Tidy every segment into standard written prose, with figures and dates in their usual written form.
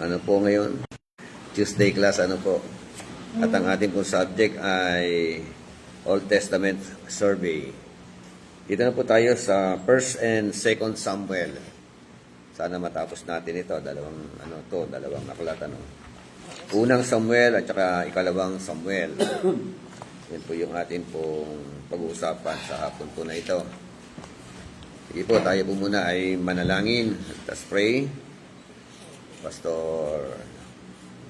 Ano po ngayon? Tuesday class, ano po? At ang ating pong subject ay Old Testament Survey. Dito na po tayo sa 1st and 2nd Samuel. Sana matapos natin ito. Dalawang aklat, Unang Samuel at saka ikalawang Samuel. Yan po yung atin pong pag-uusapan sa hapon po na ito. Sige po, tayo po muna ay manalangin. Let's pray. Pastor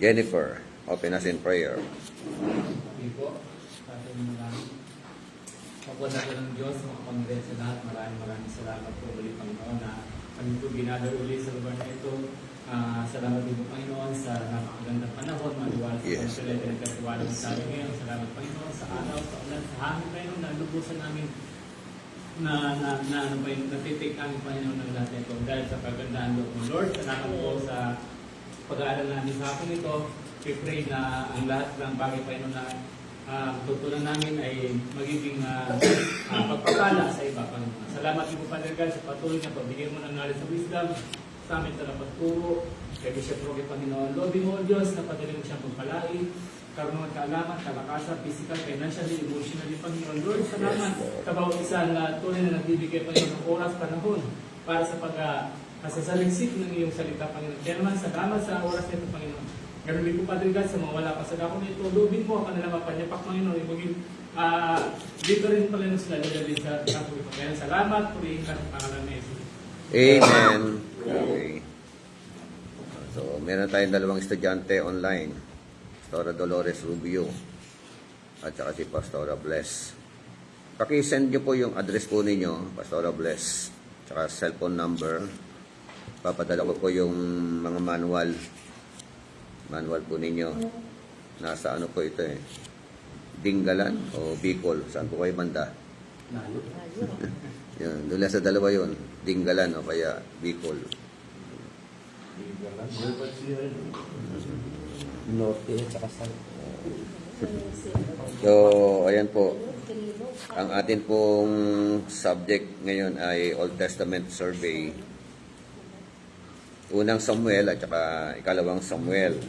Jennifer, open us in prayer. Hindi po, sa ating manalangin. Opo na po ng Diyos, makapangyarihan sa lahat. Maraming salamat po ulit, Panginoon, na kami po ginadar ulit sa lugar na ito. Salamat din po, Panginoon, sa napakagandang panahon, maliwala sa pagsulit na nagkatiwala sa amin ngayon. Salamat, Panginoon, sa araw, sa ulan, sa hangin, Panginoon, na lubusan namin natitik namin, Panginoon, ng lahat nito. Dahil sa kagandaan loob mo, Lord, salamat po sa pag-aaral namin sa hapon ito. We pray na ang lahat ng bagay, Panginoon, na tutunan namin ay magiging pagpapala sa iba, Panginoon. Salamat din po, Father God, sa patuloy na pagbigay mo ng knowledge sa wisdom sa amin na pagturo. Kaya Bishop Roque, Panginoon, Lobby mo, Diyos, na patuloy mo siyang magpalai, karunungan, kaalaman, kalakasan, physical, financially, emotionally, Panginoon. Lord, salamat sa bawat isa na tunay na nagbibigay, Panginoon, ng oras, panahon para sa pag-sasaliksik ng iyong salita, Panginoon. Kaya naman, salamat sa oras nito, Panginoon. Ganun din po, Padre God, sa mga wala pa sa dako nito, lubin mo ang kanilang mapanyapak, Panginoon, maging dito rin pala nung sila din sa kapulit. Kaya salamat, purihin ka ng pangalan ni Jesus. Amen. Okay. So, meron tayong dalawang estudyante online. Pastora Dolores Rubio at saka si Pastora Bless. Paki-send nyo po yung address po ninyo, Pastora Bless, saka cellphone number. Papadala ko po yung mga manual po ninyo. Nasa ano po ito Dingalan o Bicol. Saan po kayo banda? Yun, doon lang sa dalawa yun. Dingalan o kaya Bicol. Norte at saka South. So, ayan po. Ang atin pong subject ngayon ay Old Testament Survey. Unang Samuel at saka ikalawang Samuel.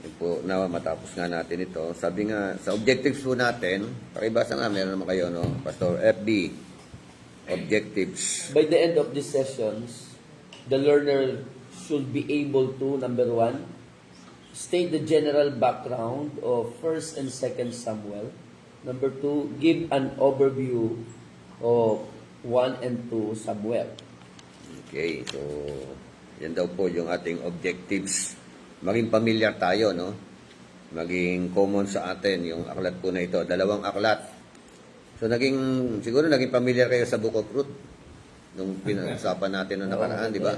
Yun po, na matapos nga natin ito. Sabi nga, sa objectives po natin, pakibasa nga, meron naman kayo, Pastor FB, objectives. By the end of these sessions, the learner should be able to, number 1, state the general background of 1st and 2nd Samuel. Number 2, give an overview of 1 and 2 Samuel. Okay, so yan daw po yung ating objectives. Maging familiar tayo, Maging common sa atin yung aklat po na ito. Dalawang aklat. So siguro naging familiar kayo sa Book of Ruth nung pinag-usapan natin noong nakaraan, di ba?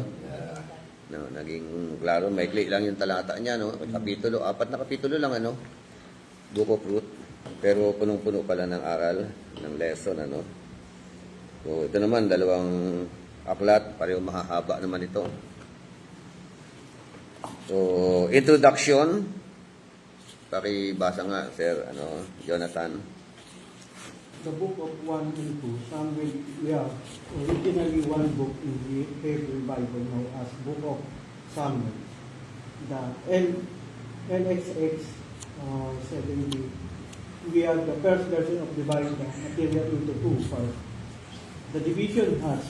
Naging klaro, maikli lang yung talata niya, Kapitulo, 4 na kapitulo lang, Book of Ruth. Pero punong-puno pala ng aral, ng lesson, So, ito naman, dalawang aklat, pareho mahahaba naman ito. So, introduction. Pakibasa nga, Sir, Jonathan. The book of 1 and 2, Samuel, originally one book in the Hebrew Bible known as Book of Samuel. The NXX 70, we have the first version of dividing the material into two parts. The division has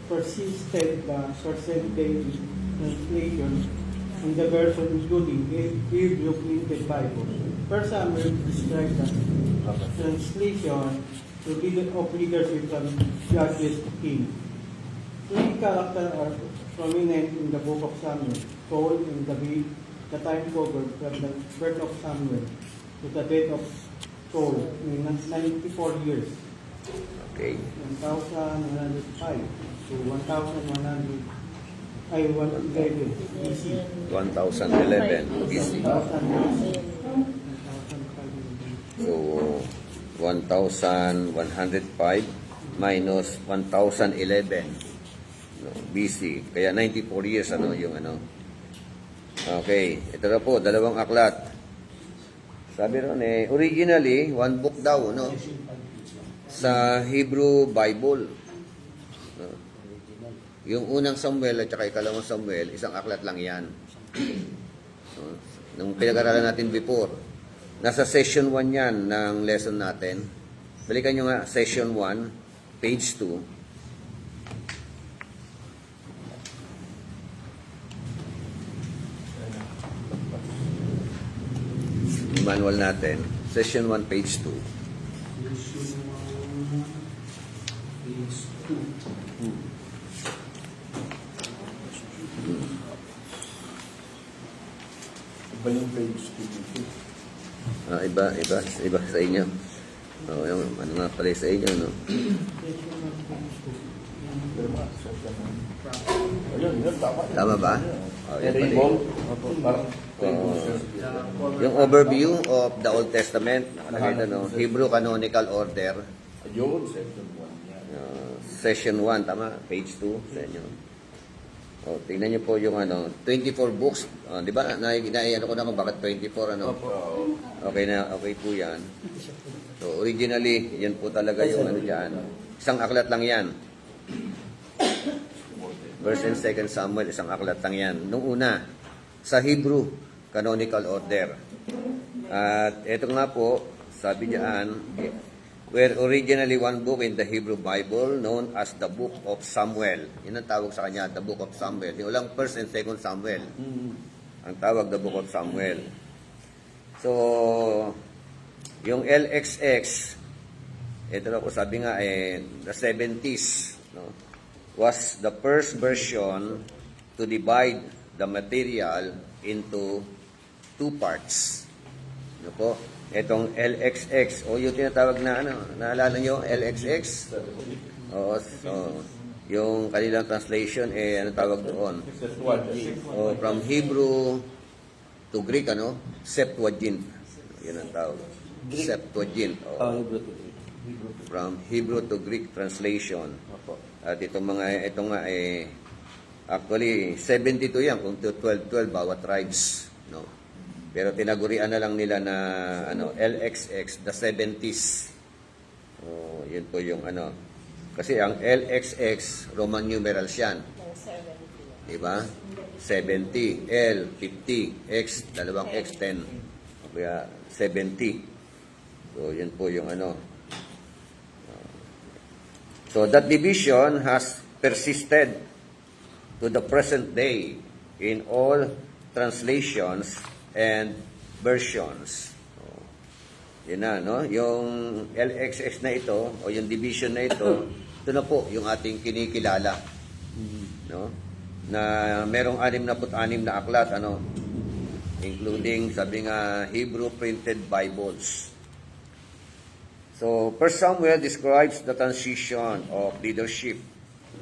persisted the percentage translation in the version including Hebrew printed Bible. First Samuel describes the translation to of leadership from judges to king. Three characters are prominent in the book of Samuel: Saul and David, the time covered from the birth of Samuel to the death of Saul in 94 years. Okay. 1105 to 1111 BC. 1011 BC. 1105. So, 1105 minus 1011 BC. Kaya 94 years, Okay, ito na po, dalawang aklat. Sabi ron originally, one book daw, sa Hebrew Bible. Yung unang Samuel at saka ikalawang Samuel, isang aklat lang yan. No? Nung pinag-aralan natin before, nasa session 1 yan ng lesson natin. Balikan nyo nga, session 1, page 2. Yung manual natin, session 1, page 2. Page 2. Iba yung page 2. Iba sa inyo. Yung, ano nga pala sa inyo, no? Ayun, tama. Tama ba? Yun pala Rainbow. eh. Opo, parang Yung overview of the Old Testament, nakita no, Hebrew Canonical Order, Ayun, section 1 yan. session 1, tama? Page 2 sa inyo. Tingnan niyo po yung 24 books. Di ba? Ano ko na kung bakit 24, ano? Opo. Okay po yan. So, originally, yan po talaga yung dyan. Isang aklat lang yan. First and Second Samuel, isang aklat lang yan. Nung una, sa Hebrew Canonical Order. At ito nga po, sabi diyan, were originally one book in the Hebrew Bible known as the Book of Samuel. Yun ang tawag sa kanya, the Book of Samuel. Yung walang First and Second Samuel. Ang tawag, the Book of Samuel. So, yung LXX, ito na po sabi nga, the 70s, no, was the first version to divide the material into two parts. Ano po? Itong LXX, o yung tinatawag na naalala nyo, LXX? Oo, so, yung kanilang translation, ano tawag doon? O, from Hebrew to Greek, Septuagint. Yun ang tawag. Septuagint. O, from Hebrew to Greek translation. At ito nga actually 72 yan kung 12 bawat tribes, no. Pero tinagurian na lang nila na LXX, the 70s. Yun po yung kasi ang LXX Roman numerals yan. Di ba? 70, L 50, X dalawang X 10. Kaya 70. So yun po yung So that division has persisted to the present day in all translations and versions. Yun na, no? Yung LXX na ito, o yung division na ito, ito na po yung ating kinikilala. No? Na merong 66 na aklat, including, sabi nga, Hebrew printed Bibles. So, 1 Samuel describes the transition of leadership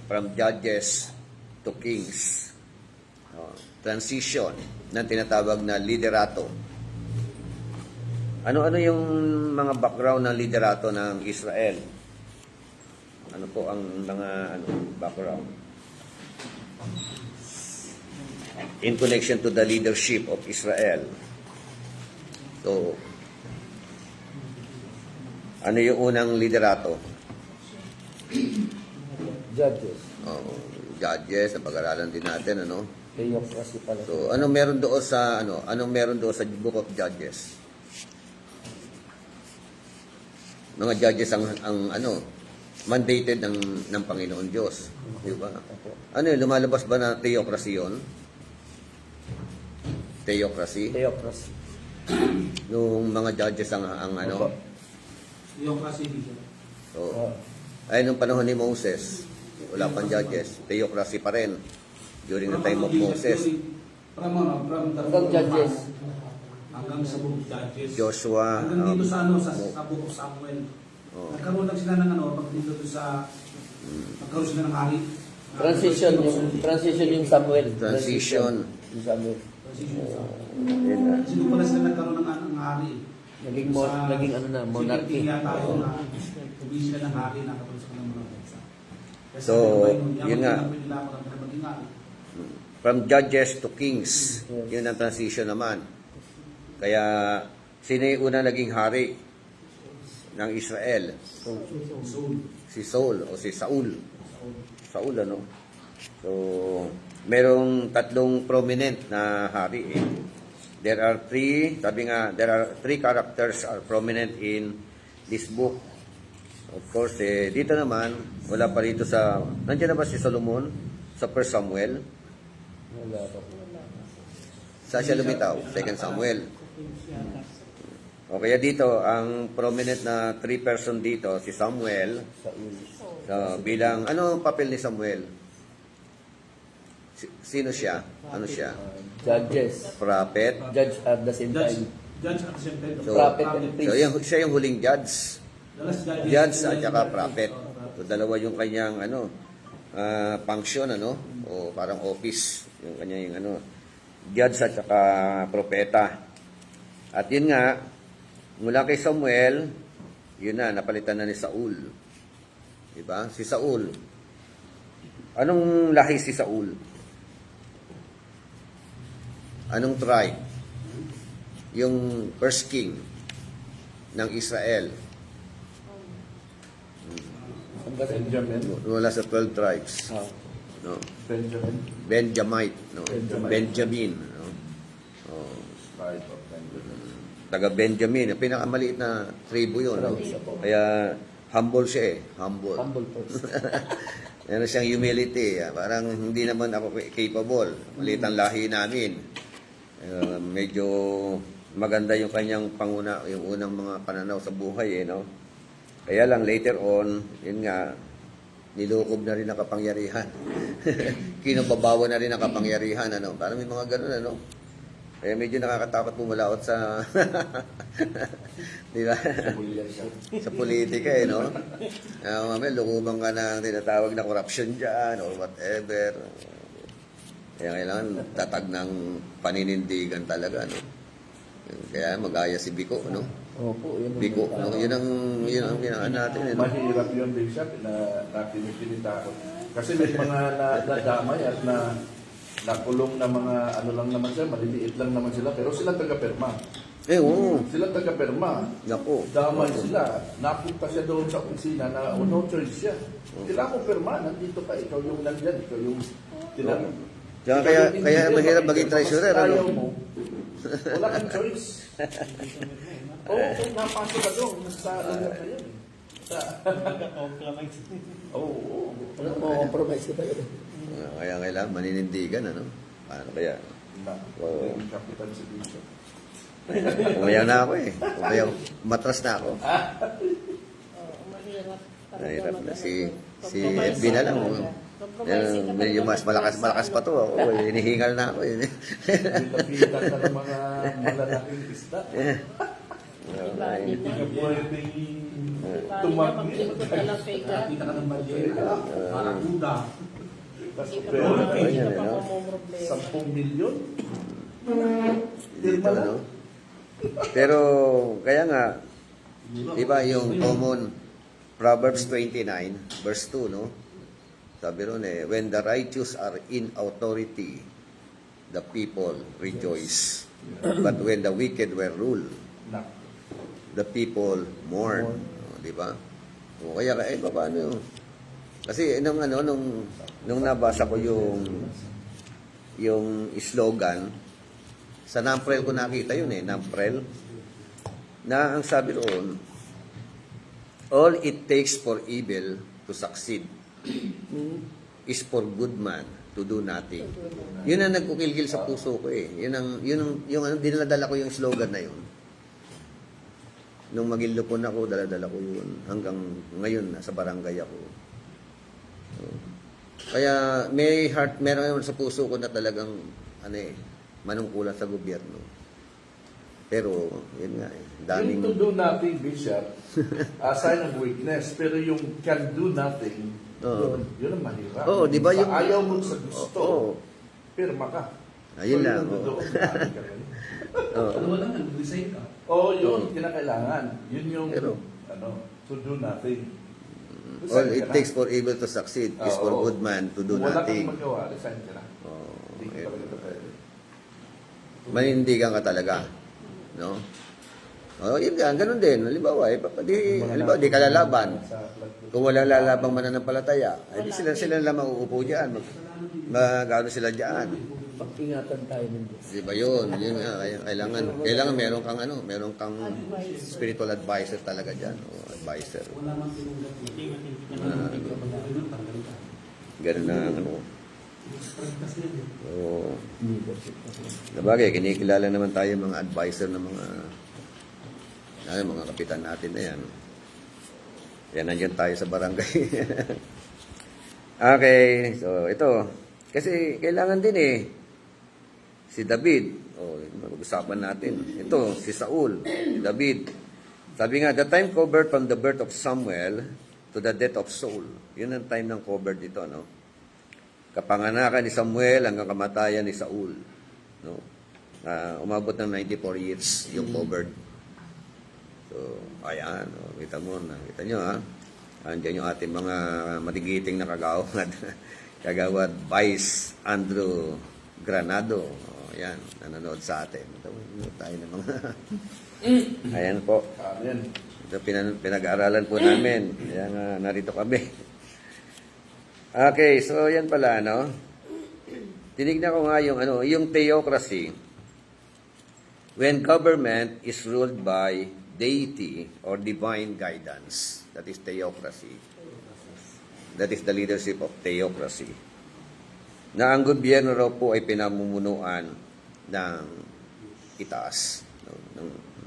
from judges to kings. Transition ng tinatawag na liderato. Ano-ano yung mga background ng liderato ng Israel? Ano po ang mga background? In connection to the leadership of Israel. So, ano yung unang liderato? Judges. Judges, napag-aralan din natin, Theocracy pala. So, anong meron doon sa Book of Judges? Mga judges ang mandated ng Panginoon Diyos, di ba? Ano yun, lumalabas ba na theocracy yun? Theocracy? Theocracy. Nung mga judges ang Yung kasi dito. So, ay nung panahon ni Moses, wala pang judges, theocracy pa rin during the time of Moses. Hanggang Judges. Hanggang sa Book of Judges. Joshua, Hanggang dito sa sa Book of Samuel. Nagkaroon lang sila ng pag dito sa nagkaroon sila ng hari. Transition yung Samuel. Transition. Yung Samuel. Yun na. Kasi doon pala sila nagkaroon ng hari. Naging monarchy. Tubi sila ng hari na katulad sa kanang mga bansa. So, yun nga. From judges to kings. Yun ang transition naman. Kaya, sino yung una naging hari ng Israel? Si Saul o si Saul. Saul, So, merong tatlong prominent na hari eh. There are three characters are prominent in this book. Of course, dito naman, wala pa rito sa, nandiyan na ba si Solomon sa 1 Samuel? Wala pa po. Sa siya lumitaw? 2 Samuel. O kaya dito, ang prominent na three person dito, si Samuel, Saul. bilang, ano ang papel ni Samuel? Sino siya? Ano siya? Judges. Prophet? Judge at the same time. Judge at the same time. So, Prophet and priest. So, siya yung huling judge. Judge at saka prophet. Oh, So, dalawa yung kanyang function, o parang office, yung kanyang judge at saka propeta. At yun nga, mula kay Samuel, yun na, napalitan na ni Saul. Diba? Si Saul. Anong lahi si Saul? Anong tribe? Yung first king ng Israel. Benjamin. Wala sa 12 tribes. Ah. No? Benjamin. Benjamite. No? Benjamite. Benjamin. No? Oh, Tribe of Benjamin. taga Benjamin. Pinakamaliit na tribu yun. No? Kaya humble siya eh. Humble. Humble person. Meron siyang humility. Parang hindi naman ako capable. Maliit ang lahi namin. Medyo maganda yung kanyang panguna, yung unang mga pananaw sa buhay. No? Kaya lang later on, yun nga, nilukob na rin ang kapangyarihan. Kinubabawa na rin ang kapangyarihan. Parang may mga ganun. Kaya medyo nakakatakot pumulaot sa di ba? Sa politika no? Mamaya lukubang ka ng tinatawag na corruption dyan or whatever. Kaya kailangan tatag ng paninindigan talaga Kaya mag-aya si Biko Opo, yun. Biko yun ang ginaan natin Mahirap yun, Bishop, na pinipinita ko. Kasi may mga nadamay at nakulong na mga ano lang naman sila, maliliit lang naman sila, pero sila taga-perma. oo. Sila taga-perma. Naku. Damay sila. Napunta siya doon sa opisina na no choice siya. Kailangan mo perma, nandito ka, ikaw yung nandyan, ikaw yung Kaya mahirap maging treasurer, Ayaw mo, wala kang choice. Oo, kung napasok ka doon, sa lugar na yun. Oo. Walang mga compromise ka talaga. Kaya kailangan maninindigan, Paano kaya? Oo. Yung kapitan si Bishop. Umaya na ako Umaya, matras na ako. Mahirap. Mahirap na. Si FB na lang. Medyo mas malakas pa to. Ako, hinihingal na ako. Pinapitan ka ng mga malalaking isda. Hindi ka pwedeng tumagin. Nakita ka ng balyera, marakuda. Pero Ayan, 10 milyon? Dito, Pero, kaya nga, di ba yung common Proverbs 29, verse 2, Sabi ron when the righteous are in authority, the people rejoice. But when the wicked were ruled, the people mourn. Di ba? Kaya, paano yun? Kasi, nung nabasa ko yung slogan, sa Namprel ko nakita yun Namprel, na ang sabi roon, all it takes for evil to succeed is for good man to do nothing. Yun ang nagkukilgil sa puso ko yung dinadala ko yung slogan na yun. Nung magilupon ako, dala-dala ko yun. Hanggang ngayon, nasa barangay ako. Kaya meron sa puso ko na talagang manungkulan sa gobyerno. Pero, yun nga daming... Yung to do nothing, Bishop, a sign of weakness. Pero yung can do nothing, yun ang mahirap. Oo, di ba yung... Ayaw mo sa gusto, Oo. pirma ka. Ayun So, lang. yun ang doon, dami ka rin. Ano lang, nag-resign ka. Oo, yun, kinakailangan. Yun yung, Pero- to do nothing. All Resign it ka na. takes for evil to succeed is for Oo. good man to do Kung wala nothing. kang magawa, resign ka na. Oh, Hindi ka talaga pwede. manindigan ka talaga. No? Oh, yun nga, ganun din. Halimbawa, di ka lalaban. Kung wala lalabang mananampalataya, ay di sila lang mauupo diyan. Magano sila diyan. Pag-ingatan tayo ng Diyos. Di ba yun? Yun nga, kailangan meron kang spiritual advisor talaga diyan, o advisor. Ganun na Oo. Nabagay, kinikilala naman tayo mga advisor ng mga kapitan natin na yan. Yan, nandiyan tayo sa barangay. Okay, so ito. Kasi kailangan din si David. Mag-usapan natin. Ito, si Saul, si David. Sabi nga, the time covered from the birth of Samuel to the death of Saul. Yun ang time ng covered dito, no? Kapanganakan ni Samuel hanggang kamatayan ni Saul. No? Umabot ng 94 years yung covered. So, ayan. Kita nyo, ha? Andiyan yung ating mga matigiting na kagawad. Kagawad Vice Andrew Granado. Ayan, nanonood sa atin. Ito tayo ng mga... Ayan po. Amen. Ito pinag-aaralan po namin. Kaya narito kami. Okay, so yan pala, no? Tinignan ko nga yung theocracy. When government is ruled by deity or divine guidance, that is theocracy. That is the leadership of theocracy. Na ang gobyerno raw po ay pinamumunuan ng itaas,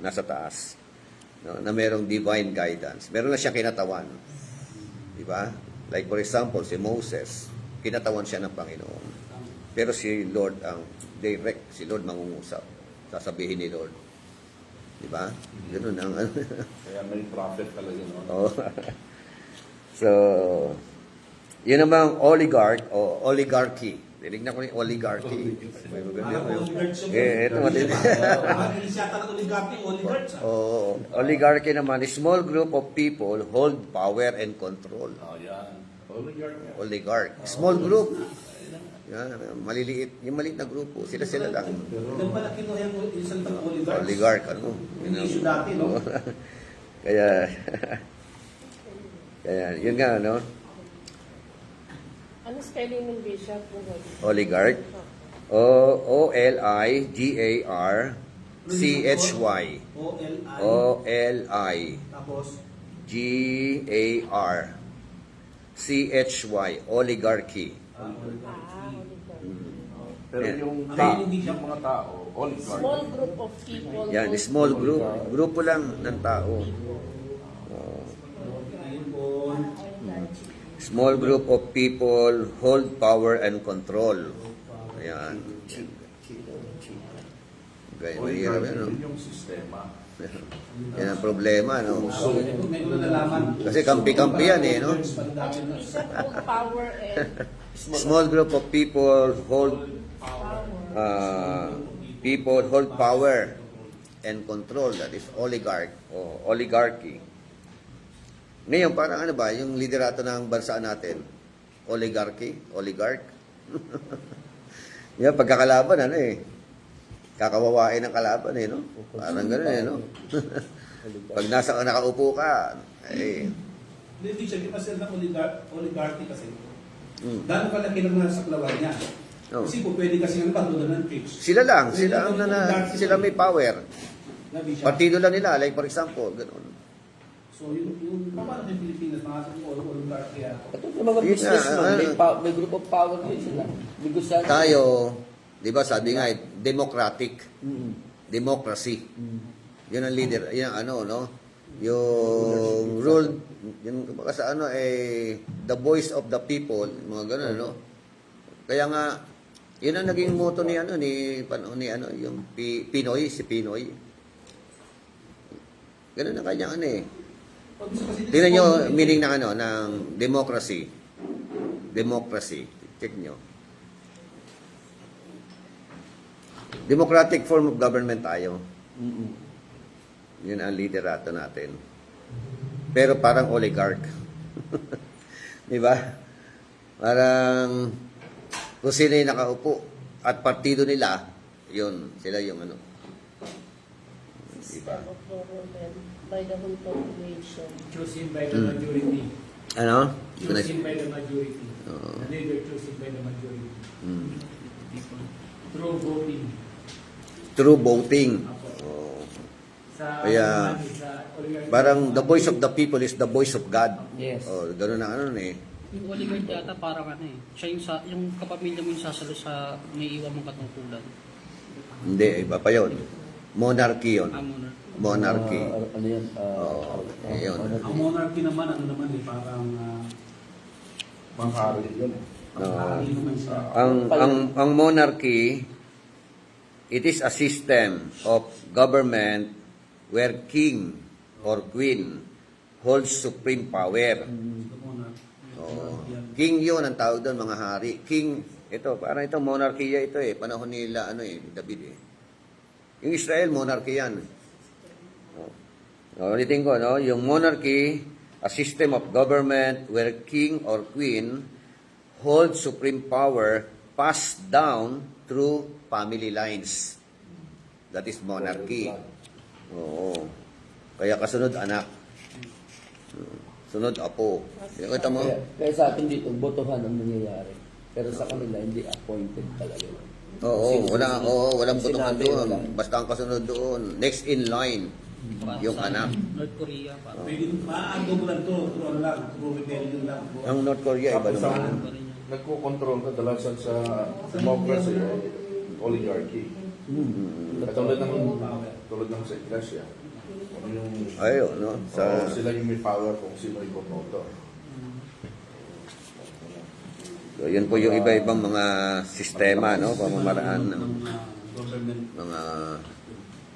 nasa taas, na merong divine guidance. Meron na siyang kinatawan. Di ba? Like for example, si Moses, kinatawan siya ng Panginoon. Pero si Lord ang direct, si Lord mangungusap. Sasabihin ni Lord. Di ba? Ganun ang Kaya may prophet talaga, no? Oh. So, yun namang oligarch o oligarchy. Tinignan ko yung oligarchy. Ito matindi. Oh, oligarchy naman, a small group of people hold power and control. Oh, yan. Oligarch. Oligarch. Small group. Yan, maliliit. Yung maliit na grupo. Sila lang. Ilan pala kinuha yung isang oligarch? Oligarch, Issue dati, no? Kaya, yun nga, no? Ano spelling ng bishop? Oligarch. O-L-I-G-A-R-C-H-Y. O-L-I. O-L-I-G-A-R. Tapos, C-H-Y. Oligarchy. Pero Yan. yung mga tao, oligarch. Small group of people. Yan, small group. Grupo lang ng tao. ayun po. Small group of people hold power and control. Ayan. Okay, mahirap yan, no? Yun yung sistema. Yan ang problema, no? So, may nalalaman. Kasi kampi-kampi yan, no? Bishop hold power and Small group of people hold power and control. That is oligarch o oligarchy. Ngayon, parang ano ba, yung liderato ng bansa natin, oligarchy, oligarch. Yan, pagkakalaban, kakawawain ng kalaban, no? Parang gano'n, no? Pag nakaupo ka, Hindi siya, di pa sila ng oligarchy kasi. Mm. Gano'ng kalaki lang na sa klawan niya. Oh. Kasi po pwede kasi ng bandulan ng church. Sila sila may power. Na bishop. Partido lang nila, like for example, gano'n. So, yung paano ng Pilipinas, mga sa oligarchy Ito yung mga Yun businessman, nga, may group of power din sila. Bigusan. Tayo, di ba sabi nga, democratic, democracy. Yun ang leader, yun ang no? Yung rule, yung kumbaga sa the voice of the people, mga gano'n, no? Kaya nga, yun ang naging motto ni yung Pinoy, si Pinoy. Ganun ang kanyang Tingnan nyo, meaning ng ng democracy. Democracy. Check nyo. Democratic form of government tayo. Yun ang liderato natin. Pero parang oligarch. Di ba? Parang kung sino yung nakaupo at partido nila, yun, sila yung system of government by the whole population. Chosen by the majority. Ano? Hindi ko na- Chosen by the majority. Oo. The leader chosen by the majority. Mm. Through voting. Through voting. Apo. Oo. Sa Kaya, sa oligarchy. Parang the voice of the people is the voice of God. Yes. Oh, gano'n ang ano eh. Yung oligarch yata parang ano eh. Siya yung kapamilya mo yung sasalo sa may iwan mong katungkulan. Hindi, iba pa yun. Monarchy yun. Amunor. Monarchy. Ano yun? Oo, yun. Ang monarchy naman, ano naman eh, parang Manghari yun eh. panghari naman siya. Ang monarchy, it is a system of government where king or queen holds supreme power. The monarch. Oo. Yan. King yun ang tawag doon, mga hari. King, ito, parang ito, monarkiya ito eh. Panahon nila, ano eh, David eh. Yung Israel, monarchy yan. Ulitin ko, no? Yung monarchy, a system of government where king or queen holds supreme power passed down through family lines. That is monarchy. Oo. Kaya kasunod anak. Sunod apo. Kita mo? Kaya sa atin dito, botohan ang nangyayari. Pero sa kanila, hindi appointed talaga. Walang botohan Sinabi, doon. wala. Basta ang kasunod doon. Next in line, yung Sa anak. North Korea parang. Pwede, maaagaw mo lang to, true ano lang, true rebellion lang. Ang North Korea, iba Tapos naman. ang nagko-control kadalasan sa democracy ay oligarchy. Katulad ng sa Iglesia. Ano yung Ayun, no? Sa, sila yung may power kung sino yung boto. so, yun po yung iba-ibang mga sistema, no? Pamamaraan ng Government. mga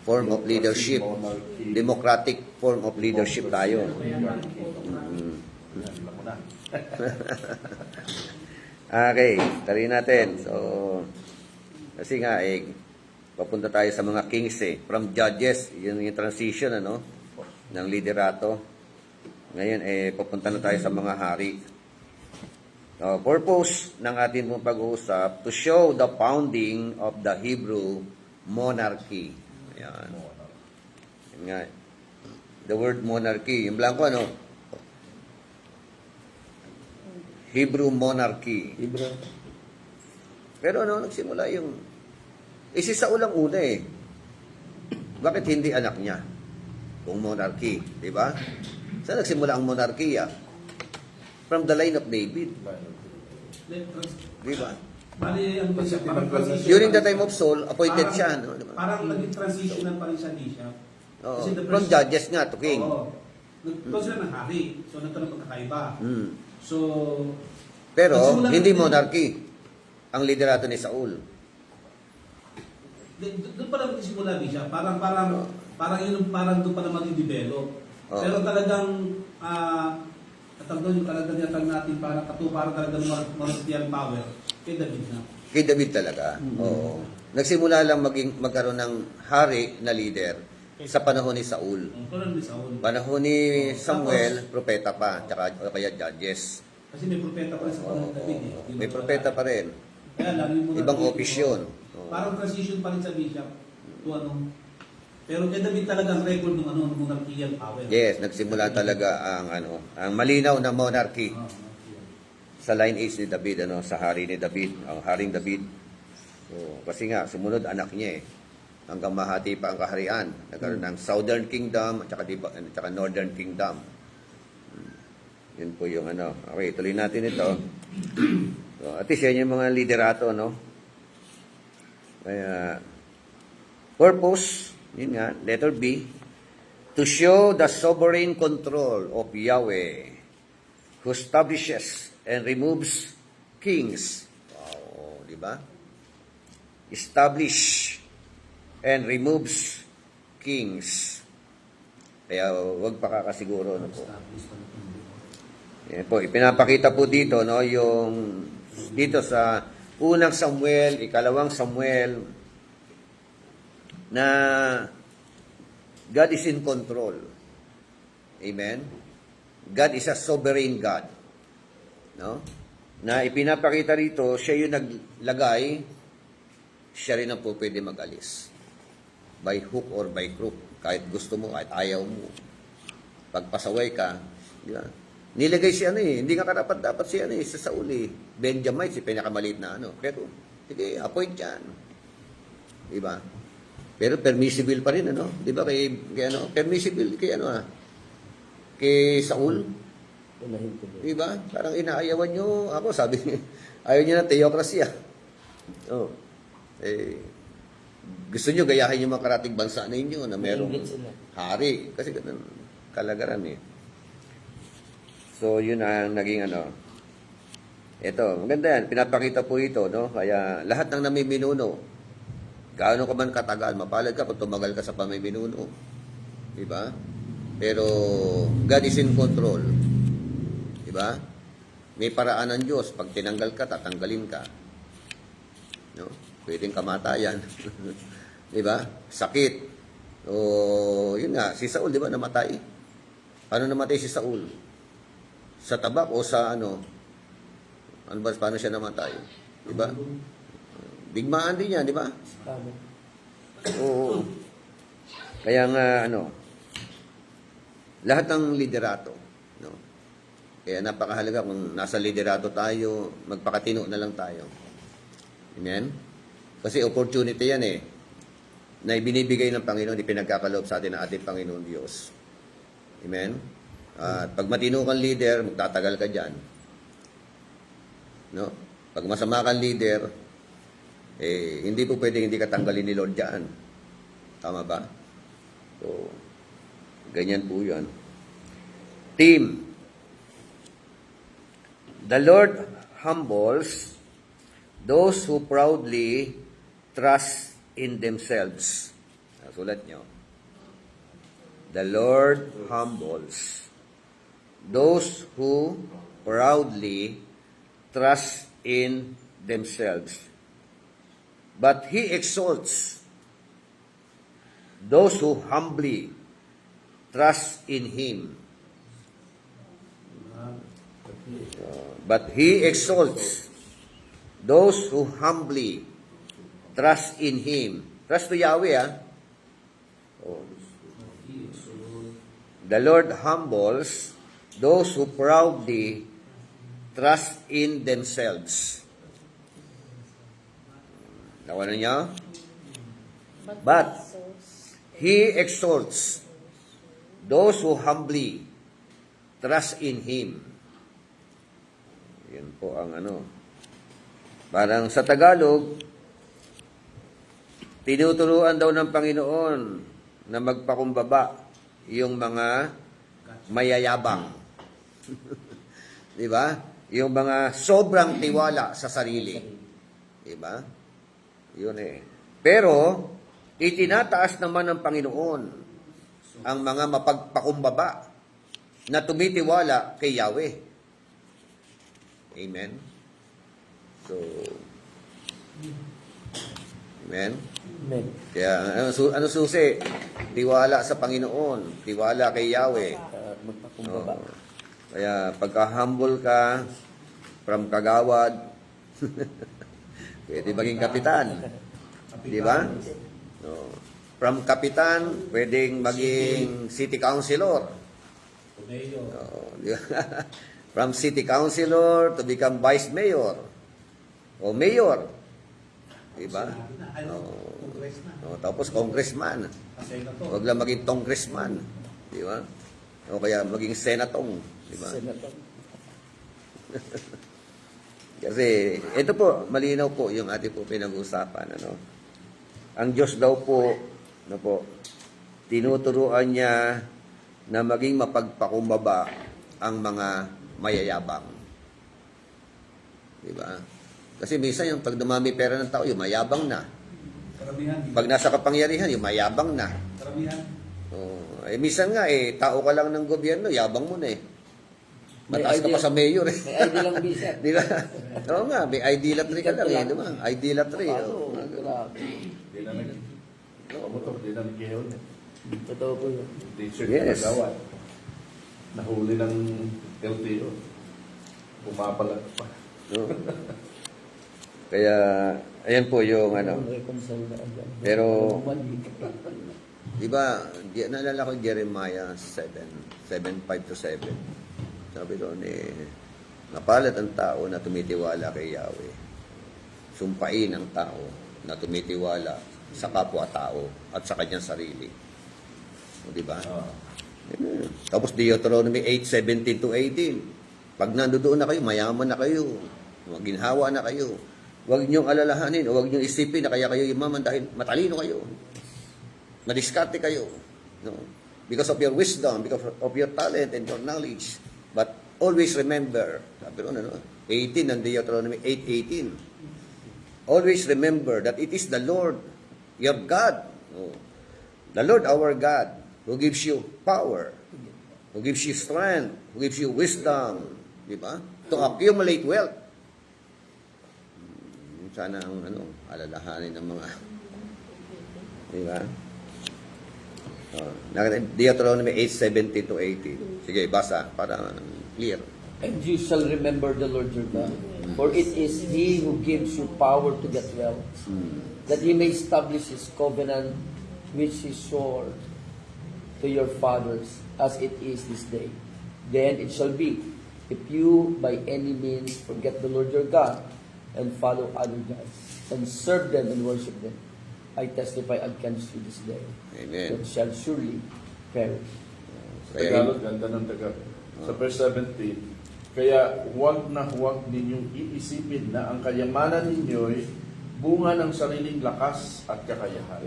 form of leadership. Monarchy. Democratic form of leadership tayo. Oligarchy. Mm. Alam mo na. Okay, tali natin. So, kasi nga, papunta tayo sa mga kings eh. From judges, yun yung transition, ano? Ng liderato. Ngayon, papunta na tayo sa mga hari. Purpose ng ating pong pag-uusap, to show the founding of the Hebrew monarchy. Ayan. Yan nga. The word monarchy, yung blanco ano? Hebrew monarchy. Ibra. Pero ano, nagsimula yung... si Saul ang una eh. Bakit hindi anak niya? Kung monarchy, di ba? Saan nagsimula ang monarkiya? From the line of David. Di ba? Bali, ang parang transition. During the time of Saul, appointed siya. No? Di ba? Parang naging transitional pa rin siya, di siya. Oo. Kasi the From first- judges nga to king. Oo. Nagkaroon sila ng hari. So, nagkaroon ng pagkakaiba. Mm. So, Pero nagsimula- hindi monarchy ang liderato ni Saul. doon pa lang nagsimula di siya. Parang doon pa naman i-develop. Oo. Pero talagang katagdan yung talagang niyatag natin parang katuparan talagang monarchical power kay David na. Kay David talaga. Oo. Nagsimula lang magkaroon ng hari na leader sa panahon ni Saul. Tulad ni Saul. Panahon ni Samuel, propeta pa, tsaka kaya judges. Kasi may propeta pa rin sa panahon ni David. Eh. Di ba? May propeta pa rin. Kaya lang yung monarchy, Ibang office yun. Oo. Parang transition pa rin sa bishop. To ano. Pero kay David talaga ang record ng monarchical power. Yes, nagsimula talaga ang malinaw na monarchy sa lineage ni David, sa hari ni David, ang haring David. So, kasi nga, sumunod anak niya eh. Hanggang mahati pa ang kaharian. Nagkaroon ng Southern Kingdom at saka Northern Kingdom. Yun po yung Okay, tuloy natin ito. So, at least yan yung mga liderato, no? Kaya, purpose, yun nga, letter B, to show the sovereign control of Yahweh, who establishes and removes kings. Wow, di ba? Establish and removes kings. Kaya wag pakakasiguro na po. Yan po, ipinapakita po dito, no, yung dito sa unang Samuel, ikalawang Samuel, na God is in control. Amen? God is a sovereign God. No? Na ipinapakita rito, siya yung naglagay, siya rin ang po pwede mag-alis. by hook or by crook. Kahit gusto mo, kahit ayaw mo. Pagpasaway ka, di ba? Nilagay si ano hindi nga karapat-dapat si sa Saul Benjamite, si pinakamaliit na Pero, sige, appoint yan. Di ba? Pero permissible pa rin, Di ba? Permissible kay kay Saul. Unahin ko din. Di ba? Parang inaayawan nyo. Ako, sabi niya, ayaw niya ng theocracy, gusto nyo gayahin yung mga karating bansa ninyo na merong Maingit sila. hari. Kasi ganun, kalagaran So, yun ang naging Ito, maganda yan. Pinapakita po ito, Kaya lahat ng namiminuno, gaano ka man katagal, mapalad ka kung tumagal ka sa pamiminuno. Di ba? Pero, God is in control. Di ba? May paraan ng Diyos. Pag tinanggal ka, tatanggalin ka. Pwedeng kamatayan. Di ba? Sakit. O, yun nga, si Saul, di ba, namatay? Paano namatay si Saul? Sa tabak o sa paano siya namatay? Di ba? Bigmaan din yan, di ba? Tama. Oo. Kaya nga, lahat ng liderato, Kaya napakahalaga kung nasa liderato tayo, magpakatino na lang tayo. Amen? Kasi opportunity yan na ibinibigay ng Panginoon, ipinagkakaloob sa atin ng ating Panginoon Diyos. Amen? At pag matino kang leader, magtatagal ka dyan. Pag masama kang leader, hindi po pwedeng hindi ka tanggalin ni Lord dyan. Tama ba? So, ganyan po yan. Team. The Lord humbles those who proudly trust in themselves. Sulat nyo. The Lord humbles those who proudly trust in themselves. But He exalts those who humbly trust in Him. But He exalts those who humbly trust in Him. Trust to Yahweh, The Lord humbles those who proudly trust in themselves. Nakuha niyo? But He exalts those who humbly trust in Him. Yan po ang Parang sa Tagalog, tinuturuan daw ng Panginoon na magpakumbaba yung mga mayayabang. Di ba? Yung mga sobrang tiwala sa sarili. Di ba? Yun Pero, itinataas naman ng Panginoon ang mga mapagpakumbaba na tumitiwala kay Yahweh. Amen? So, amen? Amen. Kaya, ano susi? Tiwala sa Panginoon. Tiwala kay Yahweh. Magpakumbaba. Oo. Kaya, pagka-humble ka, from kagawad, pwede maging kapitan. Di ba? No. From kapitan, pwedeng maging city councilor. Oo, di ba? From city councilor to become vice mayor o mayor. Diba? Tapos congressman. Huwag lang maging congressman. Diba? O kaya maging senatong. Diba? Senator. Kasi ito po, malinaw po yung ating po pinag-usapan. Ang Diyos daw po, tinuturuan niya na maging mapagpakumbaba ang mga mayayabang. Diba? Kasi minsan yung pag dumami pera ng tao, yung mayabang na. Karamihan. Pag nasa kapangyarihan, yung mayabang na. Karamihan. Minsan nga tao ka lang ng gobyerno, yabang mo na Mataas ka May pa sa mayor May ID lang bisa. Di ba? Oo nga, may idolatry ka lang di ba? Idolatry. Grabe. Di na motor, di na nag-ihaw niya. Totoo po yun. T-shirt Yes. na nagawa. Nahuli ng LTO. Pumapalag pa. No? Kaya, ayan po yung ano. Reconcile na agad. Pero, Mali. di ba, naalala ko Jeremiah 7:5 to 7. Sabi doon napalad ang tao na tumitiwala kay Yahweh. Sumpain ang tao na tumitiwala sa kapwa-tao at sa kanyang sarili. O, di ba? Tapos Deuteronomy 8:17 to 18. Pag nandoon na kayo, mayaman na kayo, maginhawa na kayo, huwag niyong alalahanin o huwag niyong isipin na kaya kayo imaman dahil matalino kayo. Madiskarte kayo. No? Because of your wisdom, because of your talent and your knowledge. But always remember, sabi ron, 18 ng Deuteronomy 8:18. Always remember that it is the Lord, your God, the Lord our God, who gives you power, who gives you strength, who gives you wisdom, di ba? To accumulate wealth. Sana ang alalahanin ng mga, di ba? Deuteronomy 8:17 to 18. Sige, basa para clear. And you shall remember the Lord your God, for it is He who gives you power to get wealth, that He may establish His covenant which He swore to your fathers, as it is this day. Then it shall be, if you by any means forget the Lord your God, and follow other gods, and serve them and worship them, I testify against you this day, Amen. that shall surely perish. Kaya, Tagalog, ganda ng Tagalog. Sa verse 17, kaya huwag na huwag ninyong iisipin na ang kayamanan ninyo'y bunga ng sariling lakas at kakayahan.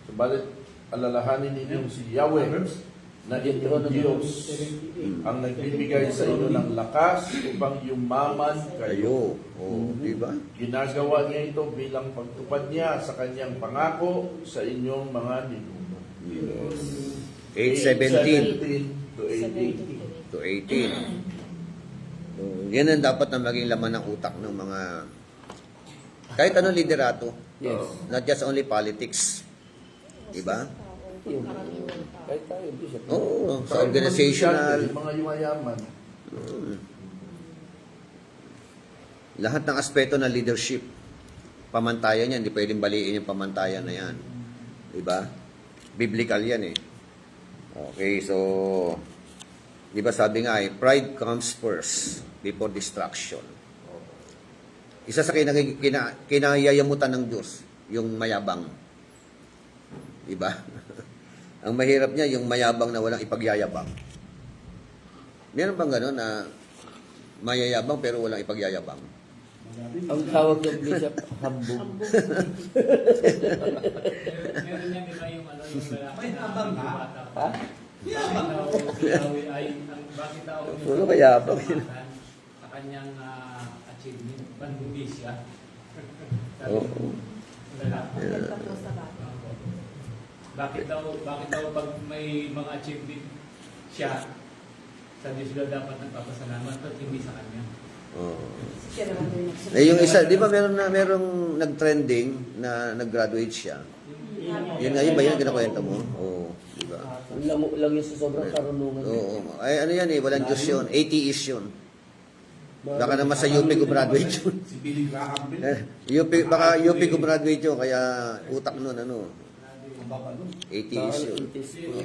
Subalit, alalahanin ninyong si Yahweh na inyong Diyos ang nagbibigay sa inyo ng lakas upang yumaman kayo. kayo. Di ba? Ginagawa niya ito bilang pagtupad niya sa kanyang pangako sa inyong mga ninuno. 8:17 to 18. to 18. So, yan ang dapat na maging laman ng utak ng mga kahit anong liderato. Yes. Not just only politics. Diba? Yun. Kahit tayo, Bishop. Oo, sa organizational. Mga yumayaman. Lahat ng aspeto ng leadership. Pamantayan yan. Hindi pwedeng baliin yung pamantayan na yan. Diba? Biblical yan eh. Okay, so di ba sabi nga pride comes first before destruction. Isa sa kinayayamutan ng Diyos, yung mayabang. Di ba? Ang mahirap niya, yung mayabang na walang ipagyayabang. Meron bang gano'n na mayayabang pero walang ipagyayabang? Ang tawag ng Bishop, hambog. Meron yan, di ba yung yung lalaki May abang na ka? bata. Ha? Bakit daw Puro mayabang. sa kanyang achievement, panbubi siya. Oo. Lalaki. Nagpapos sa bata. Bakit daw pag may mga achievement siya, sa Diyos daw dapat nagpapasalamat at hindi sa kanya. Oo. Siya naman din nagsabi. Yung isa, di ba merong nag-trending na nag-graduate siya? Yun nga, yun ba yun kinakwento mo? Oo, di ba? Lang yung sa sobrang karunungan. Oo. Ay, ano yan eh, walang Diyos yun. ATEs yun. Baka naman sa UP gumraduate yun. Si Billy Graham Bill. Baka UP gumraduate yun, kaya utak nun, Ang baba nun. ATEs yun.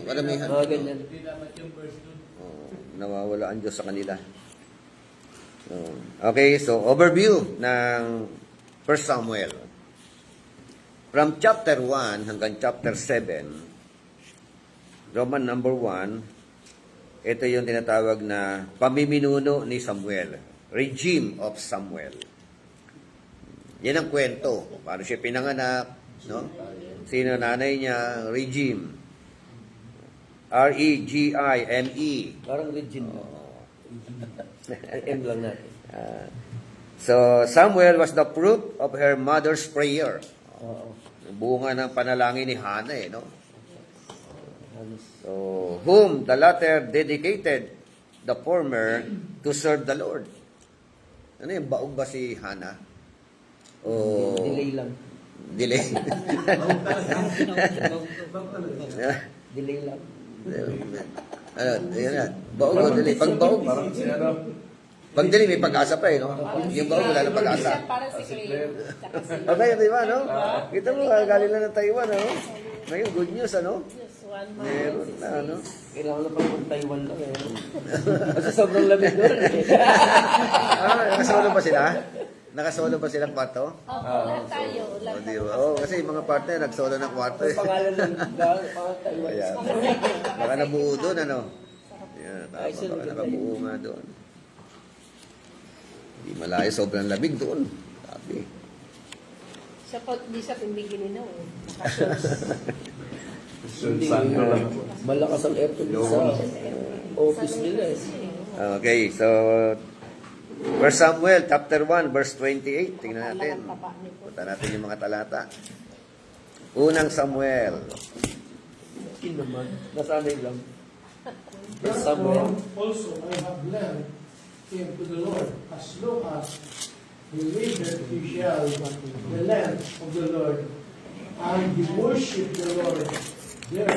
Maramihan. Mga ganyan. Hindi dapat yung verse nun. Oo, nawawala ang Diyos sa kanila. Okay, so overview ng 1 Samuel. From chapter 1 hanggang chapter 7, Roman number 1, ito yung tinatawag na pamiminuno ni Samuel. Regime of Samuel. Yan ang kwento. Paano siya pinanganak, no? Sino nanay niya? Regime. R-E-G-I-M-E. Parang Regine. M lang natin. So, Samuel was the fruit of her mother's prayer. Oo. Bunga ng panalangin ni Hannah, no? Halos. So, whom the latter dedicated the former to serve the Lord. Ano yung baog ba si Hannah? O Delay lang. delay? Delay lang. Ano, yun na. Baog o delay? Pag baog, Parang si ano, Pagdilim, may pag-asa pa eh, no? Yung baon, wala na pag-asa. Para si Clay. Tsaka si Okay, di ba, no? Kita mo, galing lang ng Taiwan, ano? Ngayon, good news, ano? Yes, 1 month. Meron na, ano? Kailangan na pala ng Taiwan lang eh. Kasi sobrang lamig doon eh. Nakasolo ba sila? Nakasolo ba silang kwarto? Opo, lahat tayo. O, Lahat di tayo. ba? Oh, kasi yung mga partner, nagsolo ng kwarto Ang eh. pangalan ng mga Taiwan. Kaya, baka nabuo doon, ano? Yan, tama, Ayos yun, baka ganda nakabuo nga doon. Di malayo, sobrang lamig doon. Sabi. Siya po, di siya pimigilin na eh. Nakashorts. Hindi, Sando lang. malakas ang aircon sa office nila eh. Okay, so 1 Samuel chapter 1 verse 28. Tingnan natin. Punta natin yung mga talata. Unang Samuel. Yun naman, nasanay lang. First Samuel. Also, I have led him to the Lord as long as he liveth, he shall the land of the Lord, and he worship the Lord there.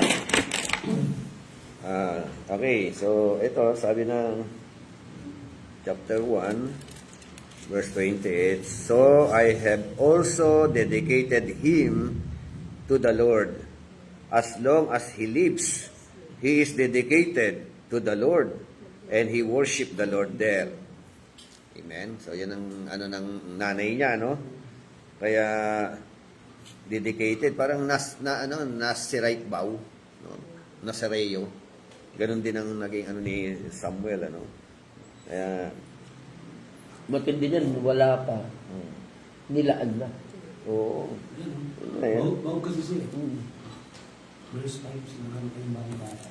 Okay, so ito sabi ng chapter 1 verse 28. So I have also dedicated him to the Lord. As long as he lives, he is dedicated to the Lord, and he worship the Lord there. Amen. So yan ang ano ng nanay niya, no? Kaya dedicated, parang nasirite bow, no? Nasireo. Ganon din ang naging ano ni Samuel, ano? Kaya Matindi niyan, wala pa. Nilaan na. oo. Ayan. Bago kasi siya. Verse 5, sinabi kayong mga bata.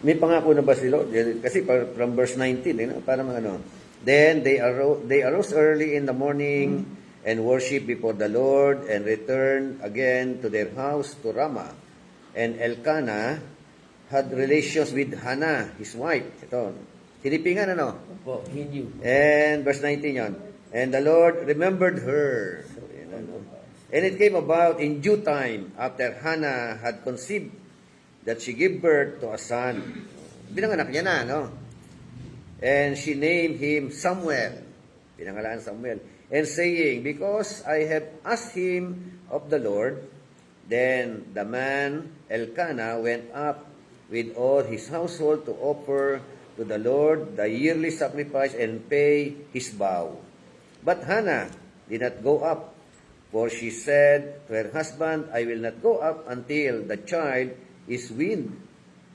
May pangako na ba si Lord? Kasi from verse 19, parang ano. Then they arose early in the morning and worship before the Lord and returned again to their house to Ramah. And Elkanah had relations with Hannah, his wife. Ito, sinipingan ano? Po, he knew. And verse 19 yon. And the Lord remembered her. So, yan, ano. And it came about in due time, after Hannah had conceived, that she gave birth to a son. Pinanganak niya na, no? And she named him Samuel. Pinangalan Samuel. And saying, because I have asked him of the Lord, then the man Elkanah went up with all his household to offer to the Lord the yearly sacrifice and pay his vow. But Hannah did not go up, for she said to her husband, I will not go up until the child is weaned.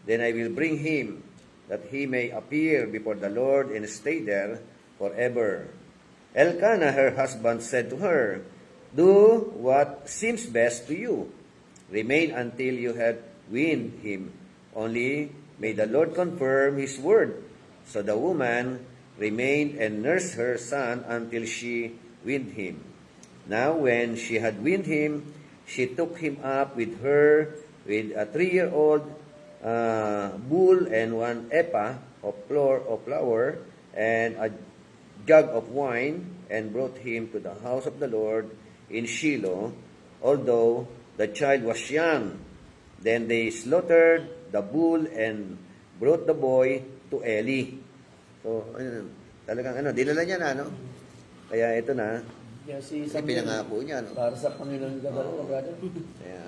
Then I will bring him, that he may appear before the Lord and stay there forever. Elkanah, her husband, said to her, do what seems best to you. Remain until you have weaned him. Only may the Lord confirm his word. So the woman remained and nursed her son until she weaned him. Now when she had weaned him, she took him up with her with a 3-year-old bull and 1 ephah of flour and a jug of wine, and brought him to the house of the Lord in Shiloh, although the child was young. Then they slaughtered the bull and brought the boy to Eli. So, talagang dinala niya na, no? Kaya ito na, Kaya si kasi Samuel, pinangako niya, no? para sa Panginoon ka brother. Kaya,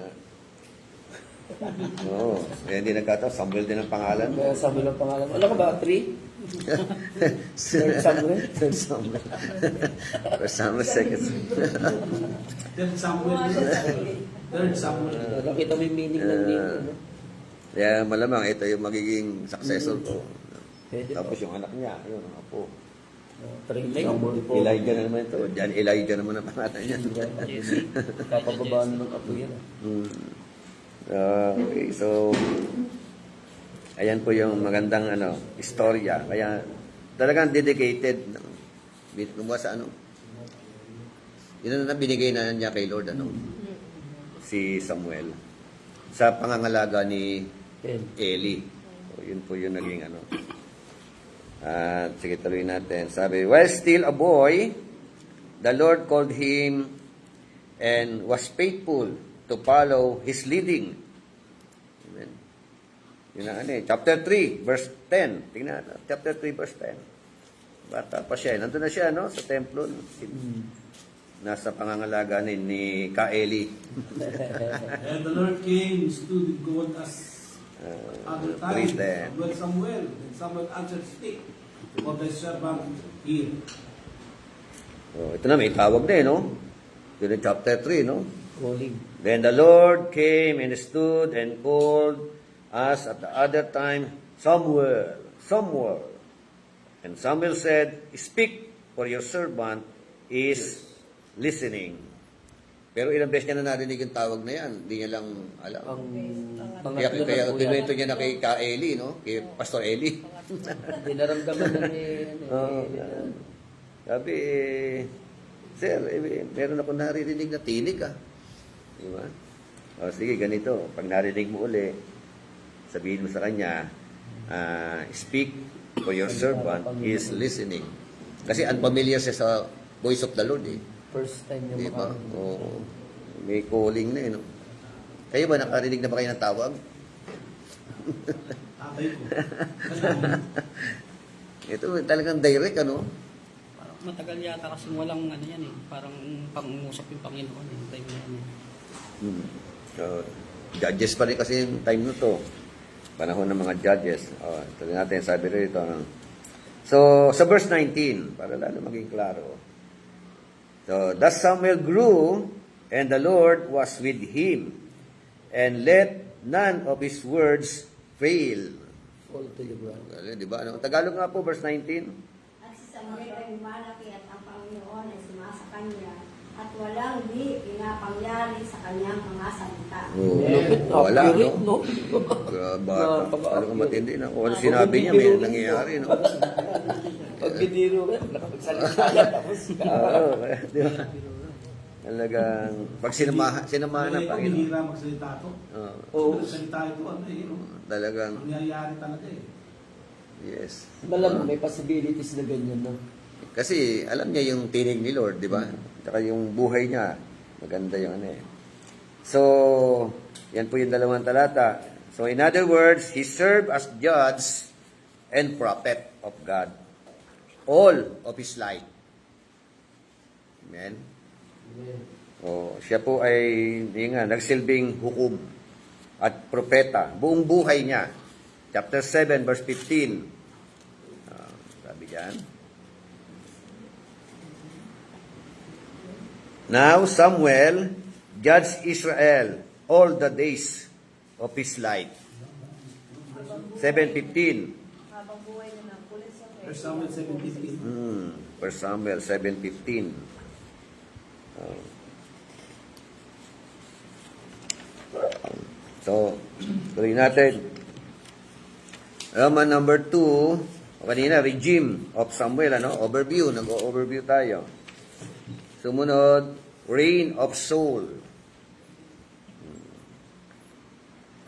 kaya hindi nagkataon, Samuel din ang pangalan mo. Kaya Samuel ang pangalan. Alam ka ba, 3? Third Samuel? Third Samuel. First Samuel, second Samuel. Third Samuel. Third Samuel. Nakita mo yung meaning ng name. Ano? Kaya malamang ito yung magiging successor ko. Pwede Tapos yung anak niya, yun, ang apo. Training. Elijah na naman ito. Diyan, Elijah naman ang pangalan niya. Yes. Kapababaan ng apo yan. Okay, so ayan po yung magandang istorya. Kaya talagang dedicated. Gumawa sa yun na binigay na niya kay Lord, si Samuel. Sa pangangalaga ni Eli. So, yun po yung naging sige, tuloy natin. Sabi, while still a boy, the Lord called him and was faithful to follow his leading. Amen. Yun na chapter 3, verse 10. Tingnan natin. Chapter 3, verse 10. Bata pa siya. Nandun na siya, no? Sa templo. No? Nasa pangangalaga ni Kaeli. And the Lord came, stood, and called us other Praise time. them. When Samuel, and Samuel answered, speak, for thy servant here. Oh, ito na, may tawag na no? Yun yung chapter 3, no? Calling. Then the Lord came and stood and called us at the other time, Samuel, Samuel. And Samuel said, speak, for your servant is listening. Pero ilang beses niya na narinig yung tawag na yan. Hindi niya lang alam. Ang Kaya pangatlo na po yan. kinuwento niya na kay Ka-Eli, no? Kay Pastor Eli. Dinaramdaman na ni... Oo, yan. Sabi, sir, meron ako naririnig na tinig, ah. Di ba? O, sige, ganito. Pag narinig mo uli, sabihin mo sa kanya, speak, for your servant is listening. Kasi unfamiliar siya sa voice of the Lord, eh. First time niya Di ba? makarinig. Oo. May calling na, eh, no? Kayo ba, nakarinig na ba kayo ng tawag? Tatay ko. Ito, talagang direct, ano? Parang matagal yata kasi walang ano yan eh. Parang pangungusap yung Panginoon eh. Time na yan eh. So, judges pa rin kasi yung time na to. Panahon ng mga judges. Tuloy natin, sabi rito. So, sa verse 19, para lalo maging klaro. So, thus Samuel grew, and the Lord was with him, and let none of his words fail. Fall to the ground. Di ba? Ano? Tagalog nga po, verse 19. At si Samuel ay lumalaki at ang Panginoon ay sumasa kanya at walang di pinapangyari sa kanyang mga salita. Lupit na. Wala, Accurate, no? no? Bata. Talagang matindi na. Kung ano sinabi niya, may nangyayari, no? Pag biniro ka, nakapagsalita yan. Tapos Oo, di ba? Talagang, pag sinamahan ng Kaya ito, Panginoon. bihira magsalita ito. Oo. Magsalita ito, ano eh, no? Talagang, Nangyayari talaga eh. yes. malamang may possibilities na ganyan, no? Kasi alam niya yung tinig ni Lord, di ba? Tsaka yung buhay niya, maganda yung ano eh. So, yan po yung dalawang talata. So, in other words, he served as judge and prophet of God all of his life. Amen? O, siya po ay, yun nga, nagsilbing hukom at propeta. Buong buhay niya. Chapter 7, verse 15. Sabi diyan. Now Samuel judged Israel all the days of his life. 7:15. Habang buhay na ng pulis sa First Samuel 17:15. 1 Samuel 7:15. So, tuloy natin. Roman number 2, kanina, regime of Samuel, ano? Overview, nag-overview tayo. Sumunod, reign of Saul.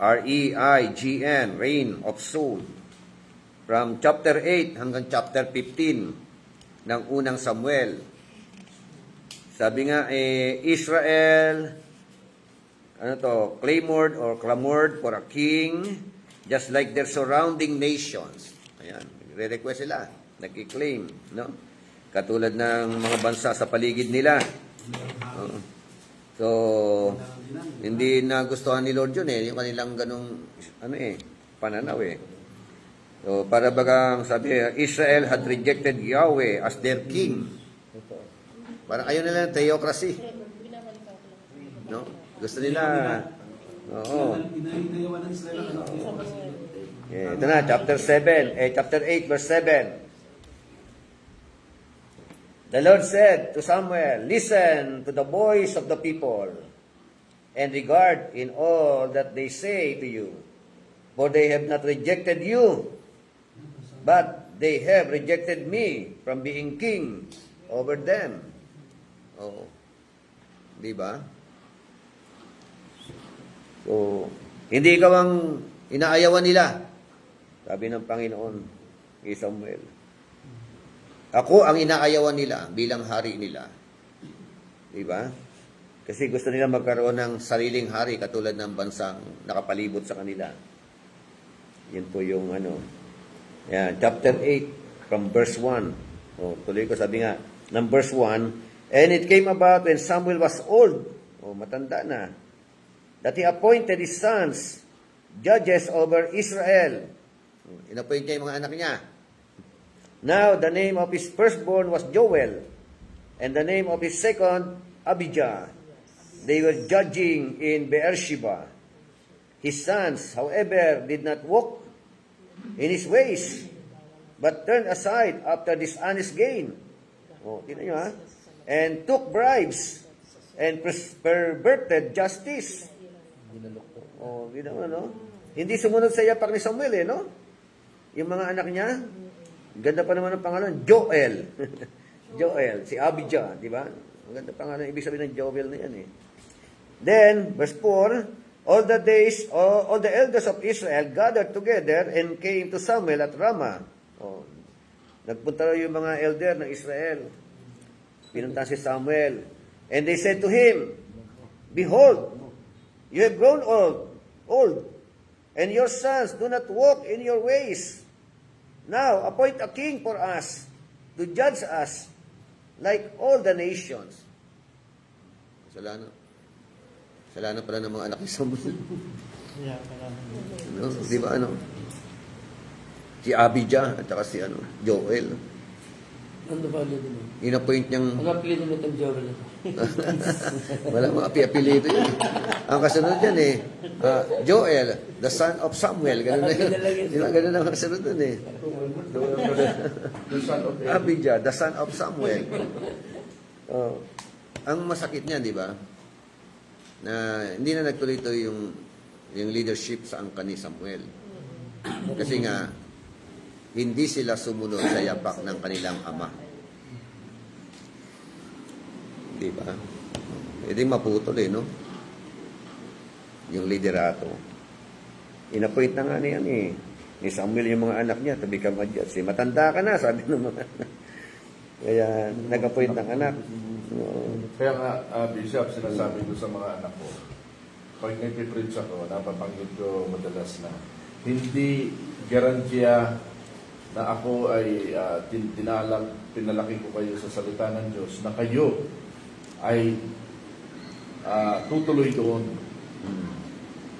R-E-I-G-N, reign of Saul. From chapter 8 hanggang chapter 15 ng unang Samuel. Sabi nga, Israel, clamored or clamored for a king, just like their surrounding nations. Ayan, re-request sila, nag-claim, no? Katulad ng mga bansa sa paligid nila. So, hindi nagustuhan ni Lord yun yung kanilang ganung, pananaw So, para bagang sabi, Israel had rejected Yahweh as their king. Parang ayaw nila ng theocracy. No? Gusto nila, oo. Inayawan ng Israel ang kasi. Ito na, chapter 8, verse 7. The Lord said to Samuel, listen to the voice of the people, and regard in all that they say to you. For they have not rejected you, but they have rejected me from being king over them. Oh. Di ba? So, hindi ikaw ang inaayawan nila. Sabi ng Panginoon kay Samuel. Ako ang inaayawan nila bilang hari nila. Di ba? Kasi gusto nila magkaroon ng sariling hari katulad ng bansang nakapalibot sa kanila. Yan po yung Yan, chapter 8 from verse 1. Oh, tuloy ko, sabi nga, Numbers 1, and it came about when Samuel was old, matanda na, that he appointed his sons judges over Israel. Inappoint niya yung mga anak niya. Now, the name of his firstborn was Joel, and the name of his second, Abijah. They were judging in Beersheba. His sons, however, did not walk in his ways, but turned aside after dishonest gain. Tingnan nyo, ha? And took bribes and perverted justice. Ginawa, no? Hindi sumunod sa yapak ni Samuel, no? Yung mga anak niya, ganda pa naman ang pangalan, Joel. Joel, si Abijah, di ba? Ang ganda pangalan, ibig sabihin ng Joel na yan, Then, verse 4, all the elders of Israel gathered together and came to Samuel at Ramah. Nagpunta raw yung mga elder ng Israel. Pinunta si Samuel. And they said to him, behold, you have grown old, and your sons do not walk in your ways. Now, appoint a king for us to judge us like all the nations. Kasalanan pala ng mga anak ni Samuel. No? Di ba Si Abijah at saka si Joel. Ano ba ulit mo? Inapoint niyang Ang apelido nito ang Joel. wala mga api-apelido yun. Ang kasunod yan Joel, the son of Samuel. Ganun na yun. Di ba? Ganun ang kasunod dun The son of Abijah, the son of Samuel. Ang masakit niya, di ba? Na hindi na nagtuloy-tuloy yung leadership sa angkan ni Samuel. Kasi nga, hindi sila sumunod sa yapak ng kanilang ama. Di ba? Pwede maputol no? Yung liderato. Inapoint na nga niyan ni Samuel yung mga anak niya to become a judge. Matanda ka na, sabi ng mga kaya nag-appoint ng anak. Kaya nga, Bishop, sinasabi ko sa mga anak ko, pag nagpipreach ako, napapanggit ko madalas na, hindi garantiya na ako ay pinalaki ko kayo sa salita ng Diyos, na kayo ay tutuloy doon.